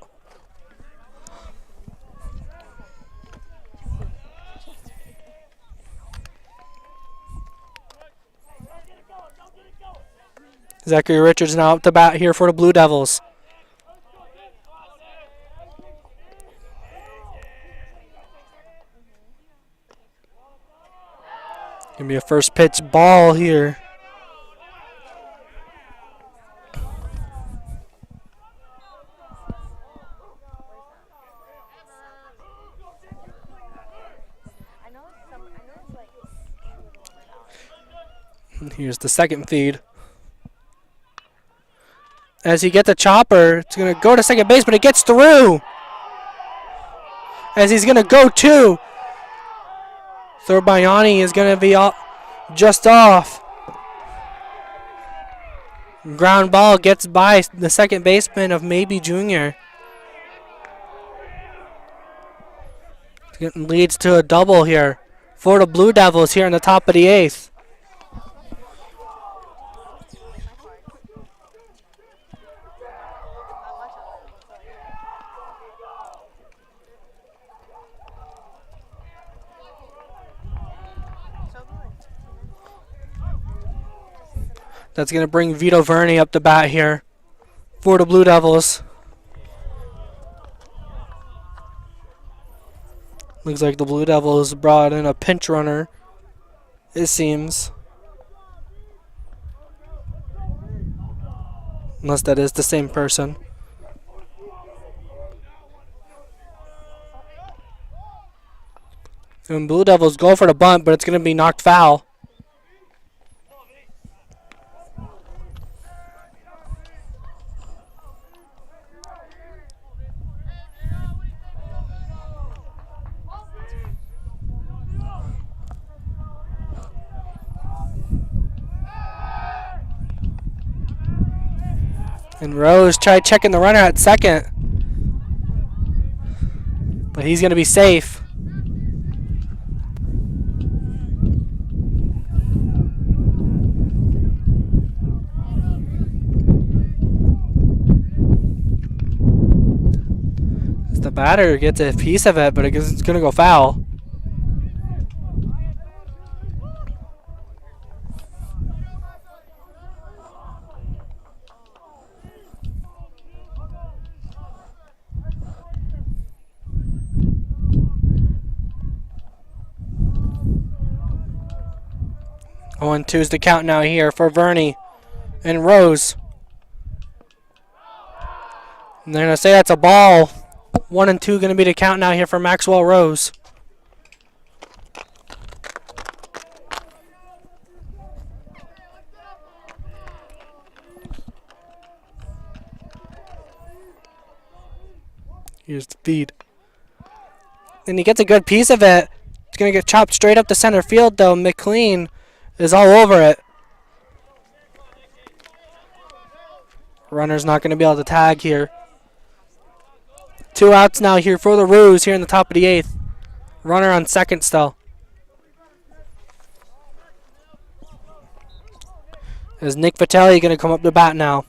Zachary Richards now up to bat here for the Blue Devils. Gonna be a first pitch ball here. And here's the second feed. As he gets a chopper, it's going to go to second base, but it gets through. As he's going to go too. Throw by Yanni is going to be just off. Ground ball gets by the second baseman of Maybe Jr. It leads to a double here for the Blue Devils here in the top of the eighth. That's going to bring Vito Verney up to bat here for the Blue Devils. Looks like the Blue Devils brought in a pinch runner, it seems. Unless that is the same person. And Blue Devils go for the bunt, but it's going to be knocked foul. And Rose tried checking the runner at second. But he's going to be safe. The batter gets a piece of it, but it's going to go foul. 0-2 is the count now here for Verney and Rose. And they're going to say that's a ball. 1-2 going to be the count now here for Maxwell Rose. Here's the feed. And he gets a good piece of it. It's going to get chopped straight up to center field, though. McLean is all over it. Runner's not going to be able to tag here. 2 outs now here for the Roos here in the top of the 8th. Runner on second still. Is Nick Vitelli going to come up to bat now?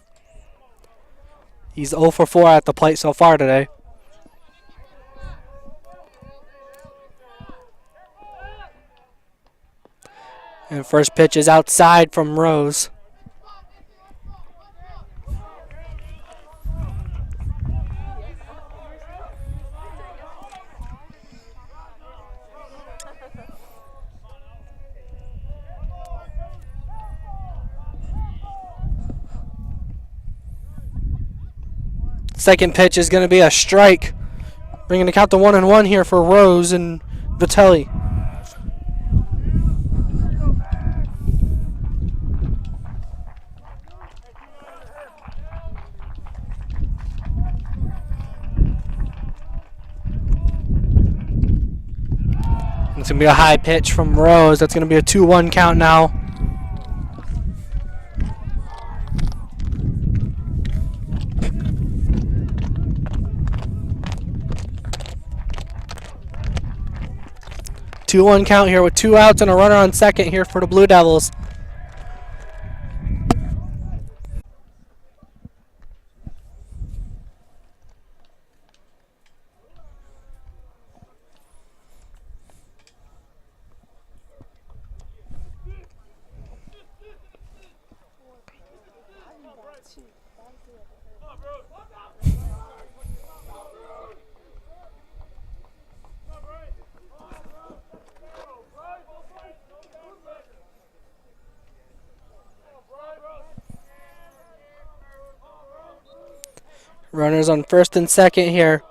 He's 0 for 4 at the plate so far today. And first pitch is outside from Rose. Second pitch is going to be a strike. Bringing the count to 1-1 here for Rose and Vitelli. It's going to be a high pitch from Rose. That's going to be a 2-1 count now. Two-one count here with 2 outs and a runner on second here for the Blue Devils. Runners on first and second here.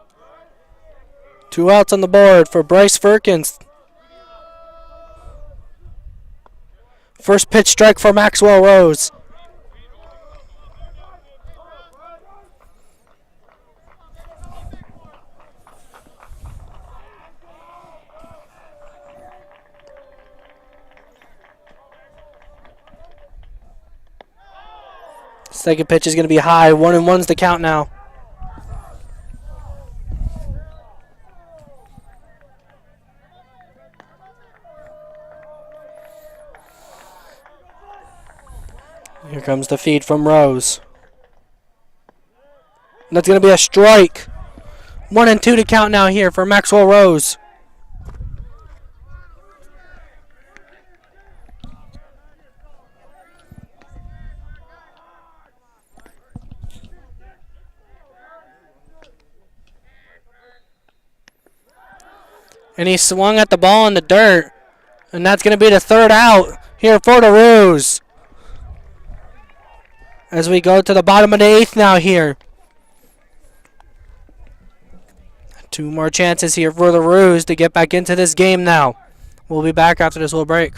2 outs on the board for Bryce Firkins. First pitch strike for Maxwell Rose. Second pitch is going to be high. 1-1's the count now. Here comes the feed from Rose. And that's going to be a strike. 1-2 to count now here for Maxwell Rose. And he swung at the ball in the dirt. And that's going to be the third out here for the Rose. As we go to the bottom of the eighth now here. 2 more chances here for the Rose to get back into this game now. We'll be back after this little break.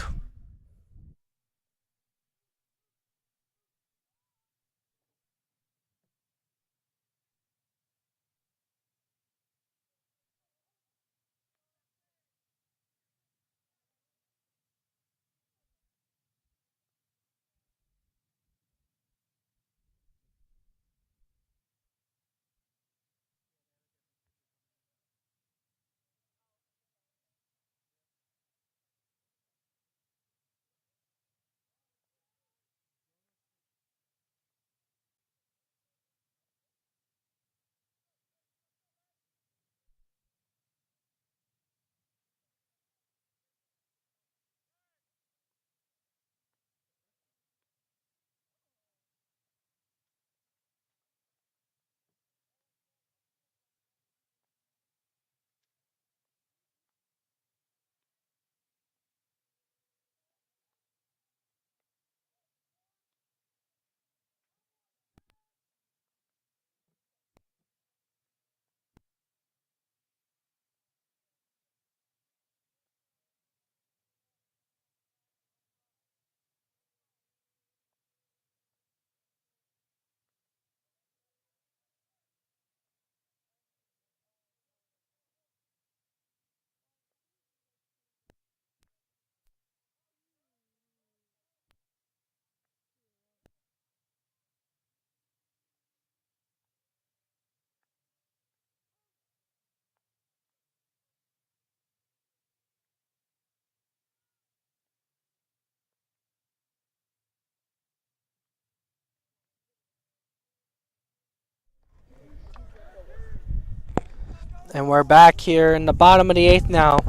And we're back here in the bottom of the eighth now.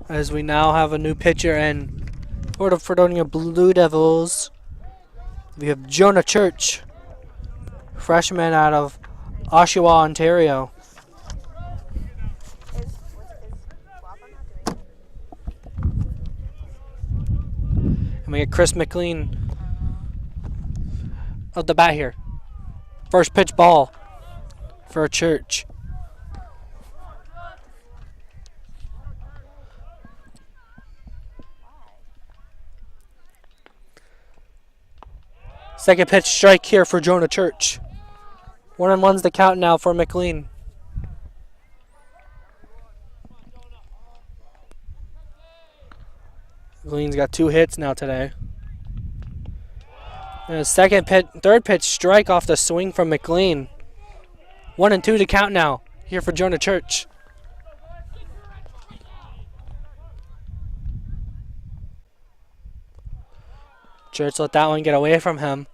As we now have a new pitcher in for the Fredonia Blue Devils. We have Jonah Church, freshman out of Oshawa, Ontario. And we get Chris McLean of the bat here. First pitch ball for Church. Second pitch strike here for Jonah Church. 1-1's the count now for McLean. McLean's got 2 hits now today. And a third pitch strike off the swing from McLean. 1-2 to count now here for Jonah Church. Church let that one get away from him.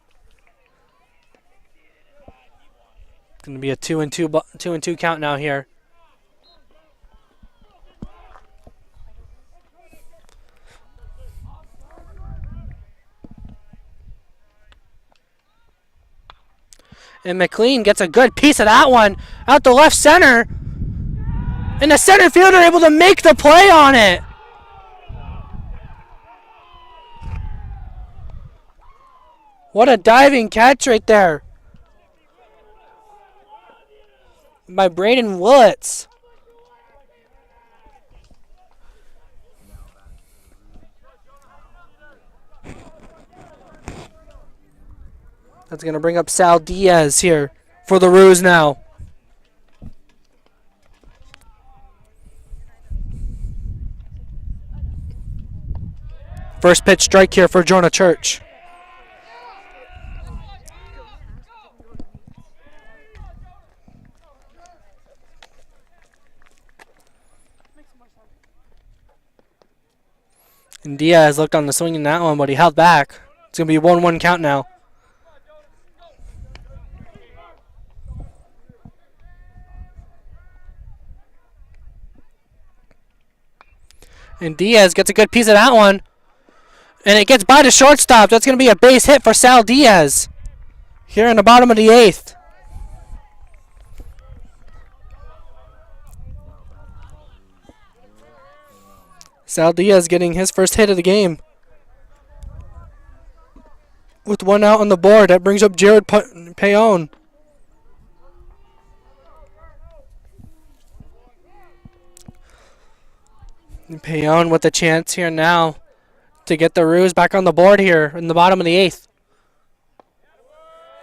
It's going to be a 2-2 count now here. And McLean gets a good piece of that one out to left center. And the center fielder able to make the play on it. What a diving catch right there by Braden Willits. That's going to bring up Sal Diaz here for the Roos now. First pitch strike here for Jonah Church. And Diaz looked on the swing in that one, but he held back. It's going to be a 1-1 count now. And Diaz gets a good piece of that one. And it gets by the shortstop. That's going to be a base hit for Sal Diaz here in the bottom of the 8th. Sal Diaz getting his first hit of the game. With one out on the board, that brings up Jared Payon. And Payon with a chance here now to get the Roos back on the board here in the bottom of the 8th.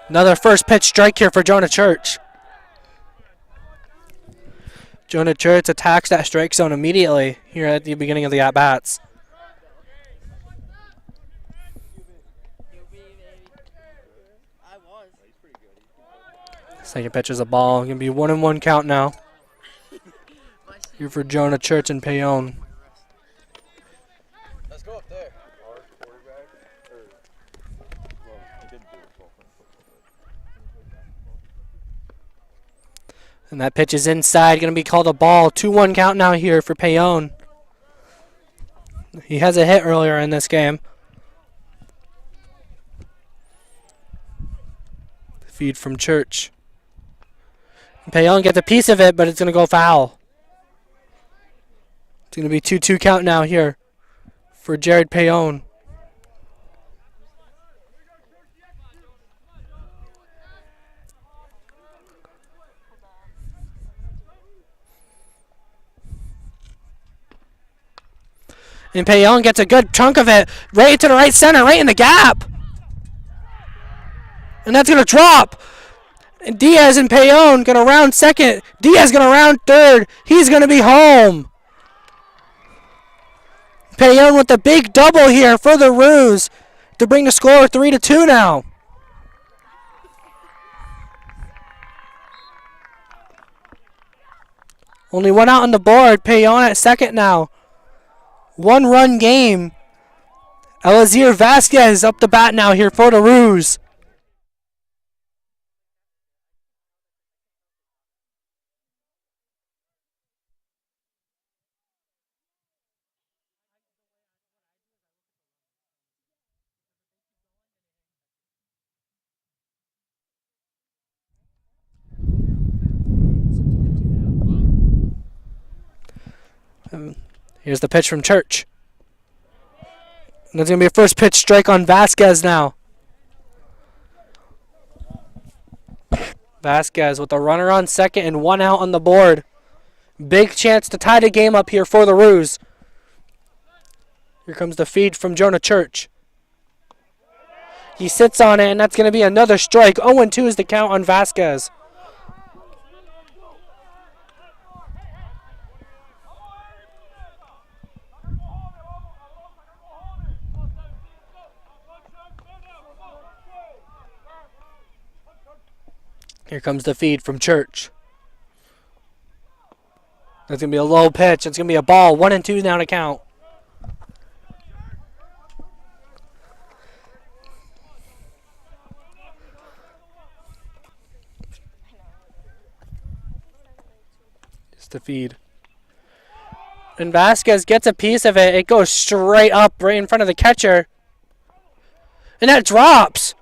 Another first pitch strike here for Jonah Church. Jonah Church attacks that strike zone immediately here at the beginning of the at-bats. Second pitch is a ball. Going to be 1-1 count now. Here for Jonah Church and Payon. Let's go up there. Our quarterback, well, he didn't do it. And that pitch is inside. Going to be called a ball. 2-1 count now here for Payon. He has a hit earlier in this game. Feed from Church. Payon gets a piece of it, but it's going to go foul. It's going to be 2-2 count now here for Jared Payon. And Payon gets a good chunk of it right to the right center, right in the gap. And that's going to drop. And Diaz and Payon going to round second. Diaz going to round third. He's going to be home. Payon with the big double here for the Roos to bring the score 3-2 now. Only one out on the board. Payon at second now. 1-run game. Elazir Vasquez up the bat now here for the Roos. Here's the pitch from Church. And that's going to be a first pitch strike on Vasquez now. Vasquez with a runner on second and one out on the board. Big chance to tie the game up here for the Roos. Here comes the feed from Jonah Church. He sits on it, and that's going to be another strike. 0-2 is the count on Vasquez. Here comes the feed from Church. That's going to be a low pitch. It's going to be a ball. 1-2 now to count. Just the feed. And Vasquez gets a piece of it. It goes straight up right in front of the catcher. And that drops.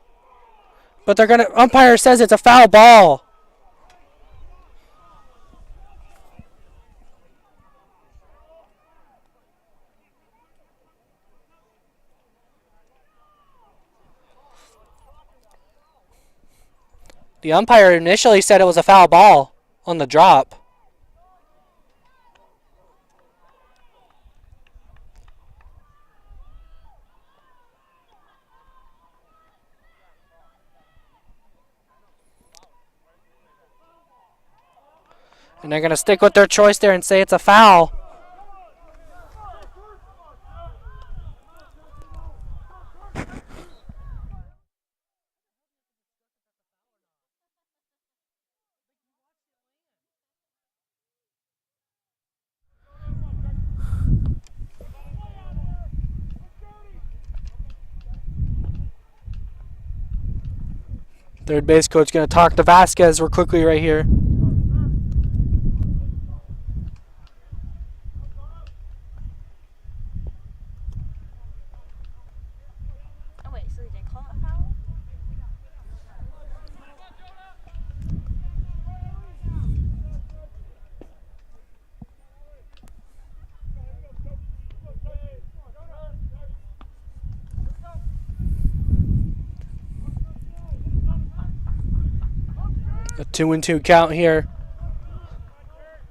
But they're gonna. Umpire says it's a foul ball. The umpire initially said it was a foul ball on the drop. And they're going to stick with their choice there and say it's a foul. Third base coach going to talk to Vasquez real quickly right here. Oh wait, so they didn't call it a foul? A 2-2 count here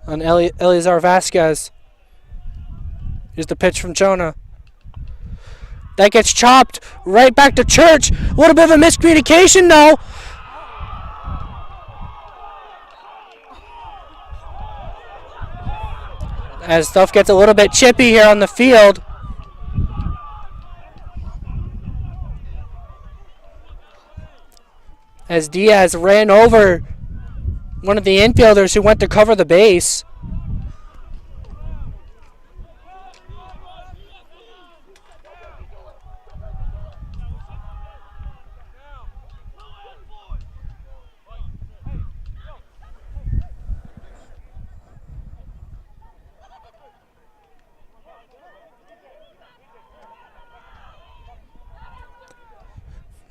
on Eleazar Vasquez. Here's the pitch from Jonah. That gets chopped right back to Church. A little bit of a miscommunication though. As stuff gets a little bit chippy here on the field. As Diaz ran over one of the infielders who went to cover the base.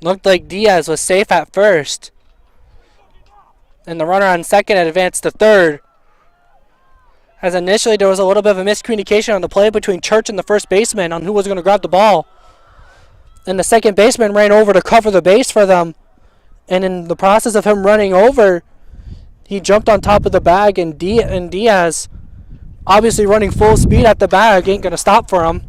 Looked like Diaz was safe at first. And the runner on second had advanced to third. As initially there was a little bit of a miscommunication on the play between Church and the first baseman on who was going to grab the ball. And the second baseman ran over to cover the base for them. And in the process of him running over, he jumped on top of the bag, and Diaz, obviously running full speed at the bag, ain't going to stop for him.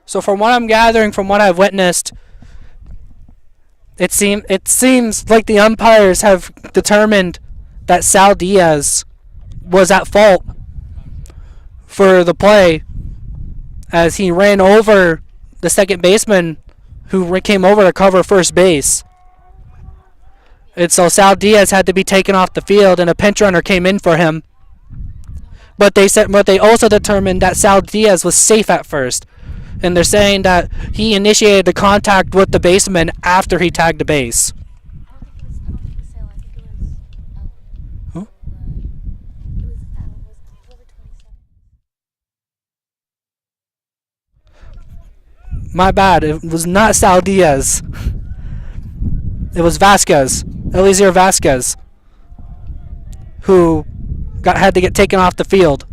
So from what I'm gathering, from what I've witnessed, it seems like the umpires have determined that Sal Diaz was at fault for the play as he ran over the second baseman who came over to cover first base. And so Sal Diaz had to be taken off the field and a pinch runner came in for him. But they also determined that Sal Diaz was safe at first. And they're saying that he initiated the contact with the baseman after he tagged the base. I don't think it was Sale. I think it was Who? It was whoever 27. My bad. It was not Sal Diaz. It was Vasquez. Eliezer Vasquez. Who had to get taken off the field.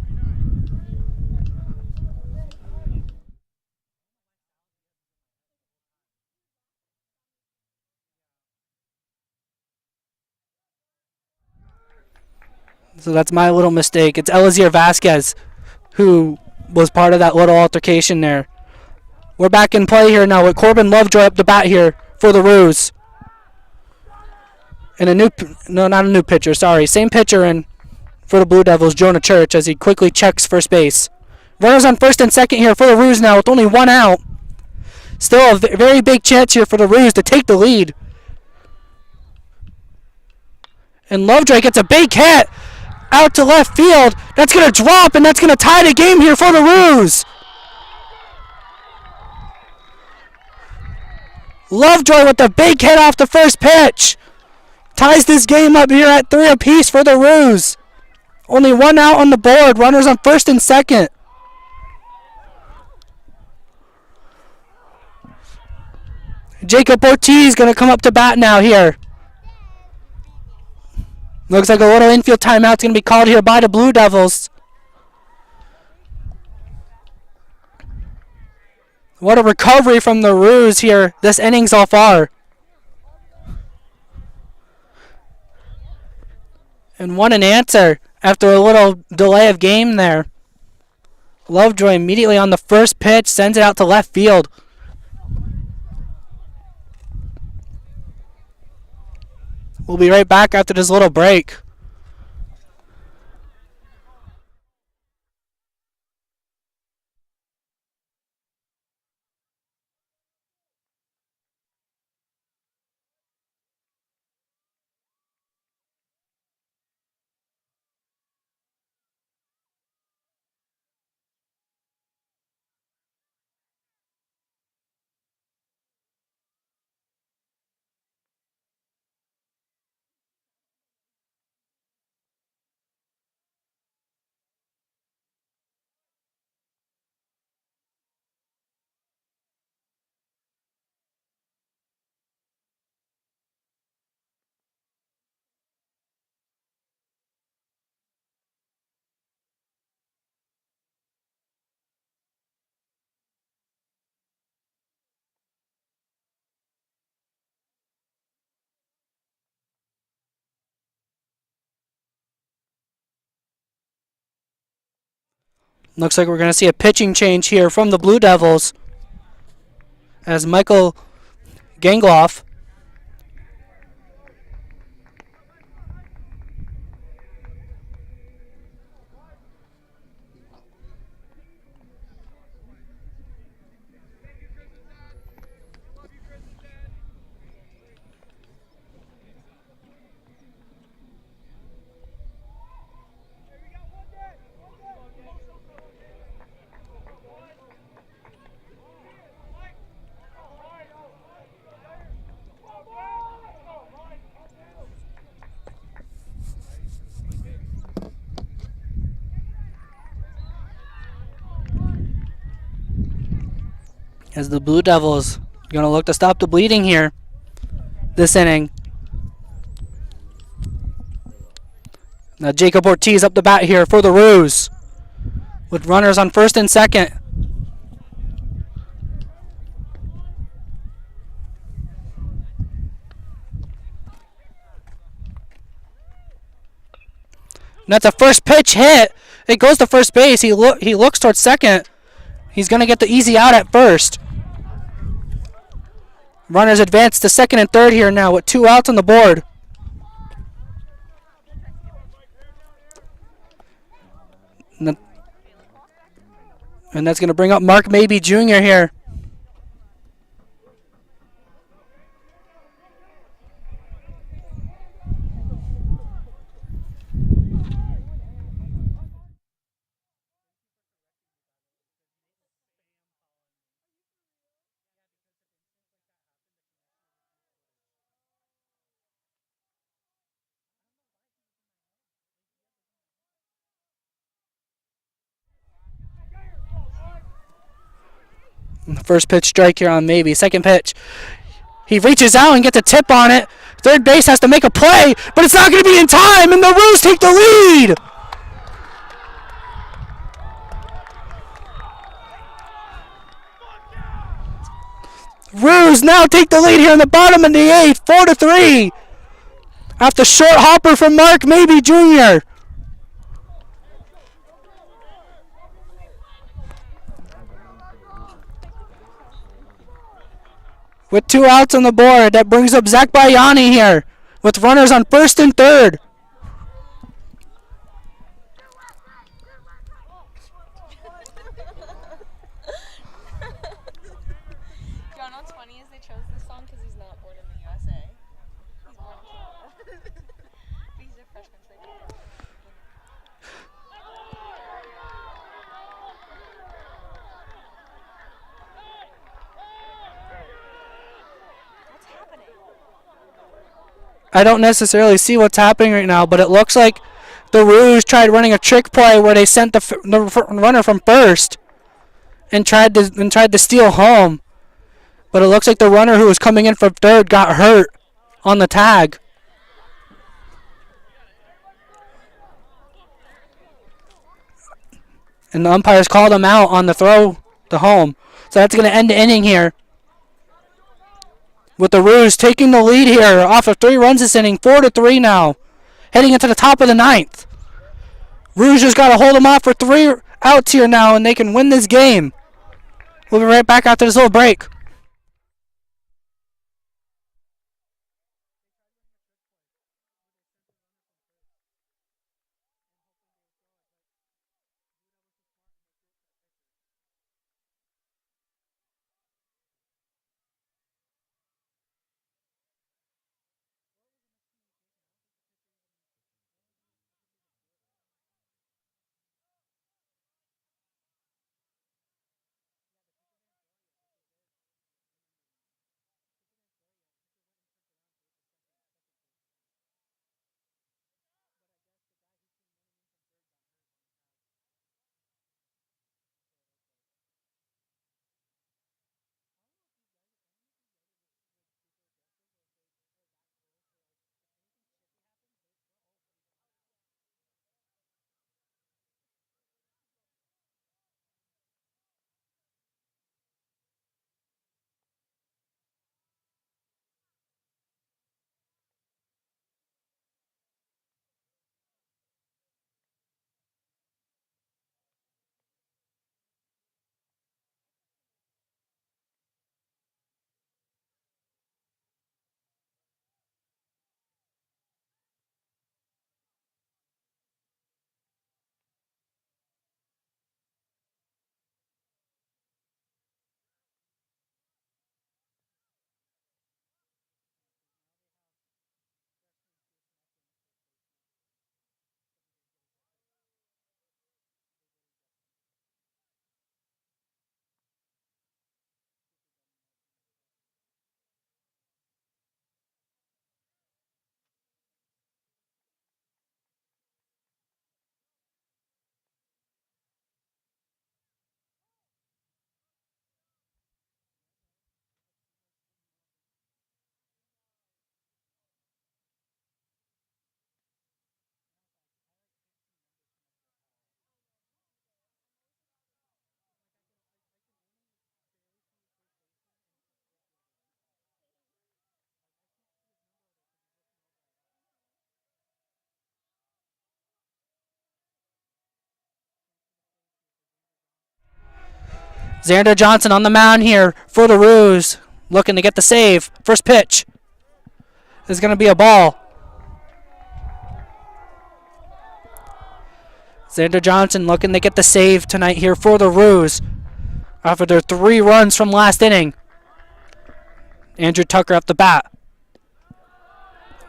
So that's my little mistake. It's Eliezer Vasquez who was part of that little altercation there. We're back in play here now with Corbin Lovejoy up the bat here for the Roos. And not a new pitcher, sorry. Same pitcher in for the Blue Devils, Jonah Church, as he quickly checks first base. Runners on first and second here for the Roos now with only one out. Still a very big chance here for the Roos to take the lead. And Lovejoy gets a big hit out to left field. That's going to drop, and that's going to tie the game here for the Roos. Lovejoy with a big hit off the first pitch. Ties this game up here at 3 apiece for the Roos. Only one out on the board. Runners on first and second. Jacob Ortiz going to come up to bat now here. Looks like a little infield timeout's going to be called here by the Blue Devils. What a recovery from the Roos here this inning so far. And what an answer after a little delay of game there. Lovejoy immediately on the first pitch sends it out to left field. We'll be right back after this little break. Looks like we're going to see a pitching change here from the Blue Devils as Michael Gangloff as the Blue Devils going to look to stop the bleeding here this inning. Now Jacob Ortiz up the bat here for the Roos with runners on first and second. And that's a first pitch hit. It goes to first base. He looks towards second. He's going to get the easy out at first. Runners advance to second and third here now with 2 outs on the board. And that's going to bring up Mark Mabey Jr. here. First pitch strike here on Mabey. Second pitch. He reaches out and gets a tip on it. Third base has to make a play, but it's not going to be in time, and the Roos take the lead. Roos now take the lead here in the bottom of the 8th, 4-3. After short hopper from Mark Mabey Jr. With 2 outs on the board, that brings up Zach Bayani here with runners on first and third. You know what's funny is they chose this song because he's not born in the USA. He's born in Canada. But he's a freshman, so they did it. What's happening? I don't necessarily see what's happening right now, but it looks like the Roos tried running a trick play where they sent the runner from first and tried to steal home. But it looks like the runner who was coming in from third got hurt on the tag. And the umpires called him out on the throw to home. So that's going to end the inning here. With the Roos taking the lead here off of 3 runs this inning, 4-3 now. Heading into the top of the 9th. Roos just got to hold them off for 3 outs here now, and they can win this game. We'll be right back after this little break. Xander Johnson on the mound here for the Roos, looking to get the save. First pitch is going to be a ball. Xander Johnson looking to get the save tonight here for the Roos after their 3 runs from last inning. Andrew Tucker up the bat.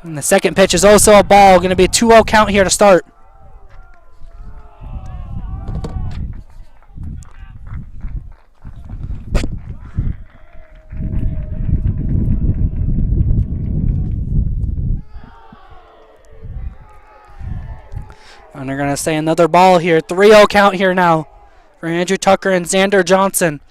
And the second pitch is also a ball. Going to be a 2-0 count here to start. And they're going to say another ball here. 3-0 count here now for Andrew Tucker and Xander Johnson.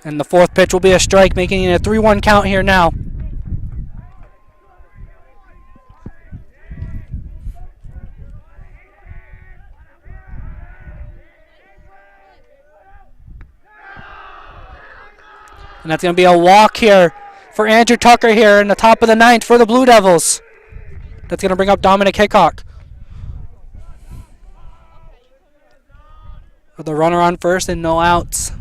And the fourth pitch will be a strike, making it a 3-1 count here now. And that's going to be a walk here for Andrew Tucker here in the top of the 9th for the Blue Devils. That's going to bring up Dominic Hickok. With a runner on first and no outs.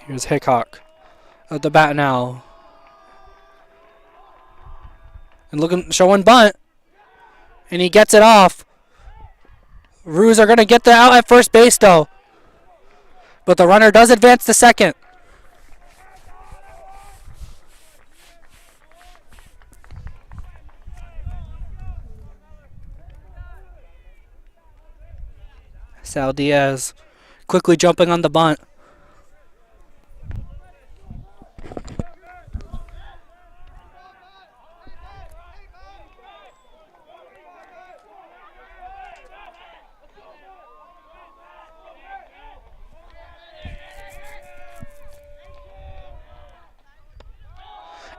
Here's Hickok at the bat now. And looking, showing bunt. And he gets it off. Roos are going to get the out at first base though. But the runner does advance to second. Sal Diaz quickly jumping on the bunt.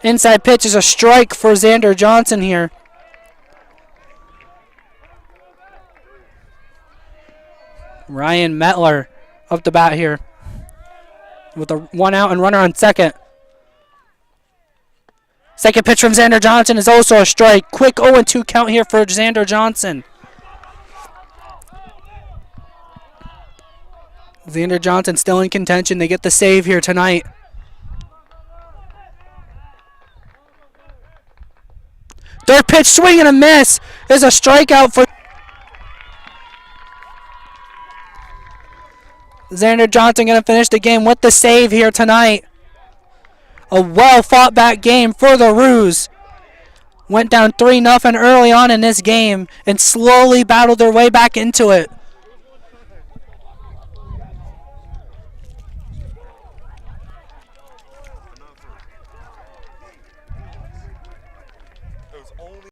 Inside pitch is a strike for Xander Johnson here. Ryan Metler up the bat here with a 1 out and runner on second. Second pitch from Xander Johnson is also a strike. Quick 0-2 count here for Xander Johnson. Xander Johnson still in contention. They get the save here tonight. Third pitch, swing and a miss. There's a strikeout for Xander Johnson. Going to finish the game with the save here tonight. A well-fought back game for the Roos. Went down 3-0 early on in this game and slowly battled their way back into it.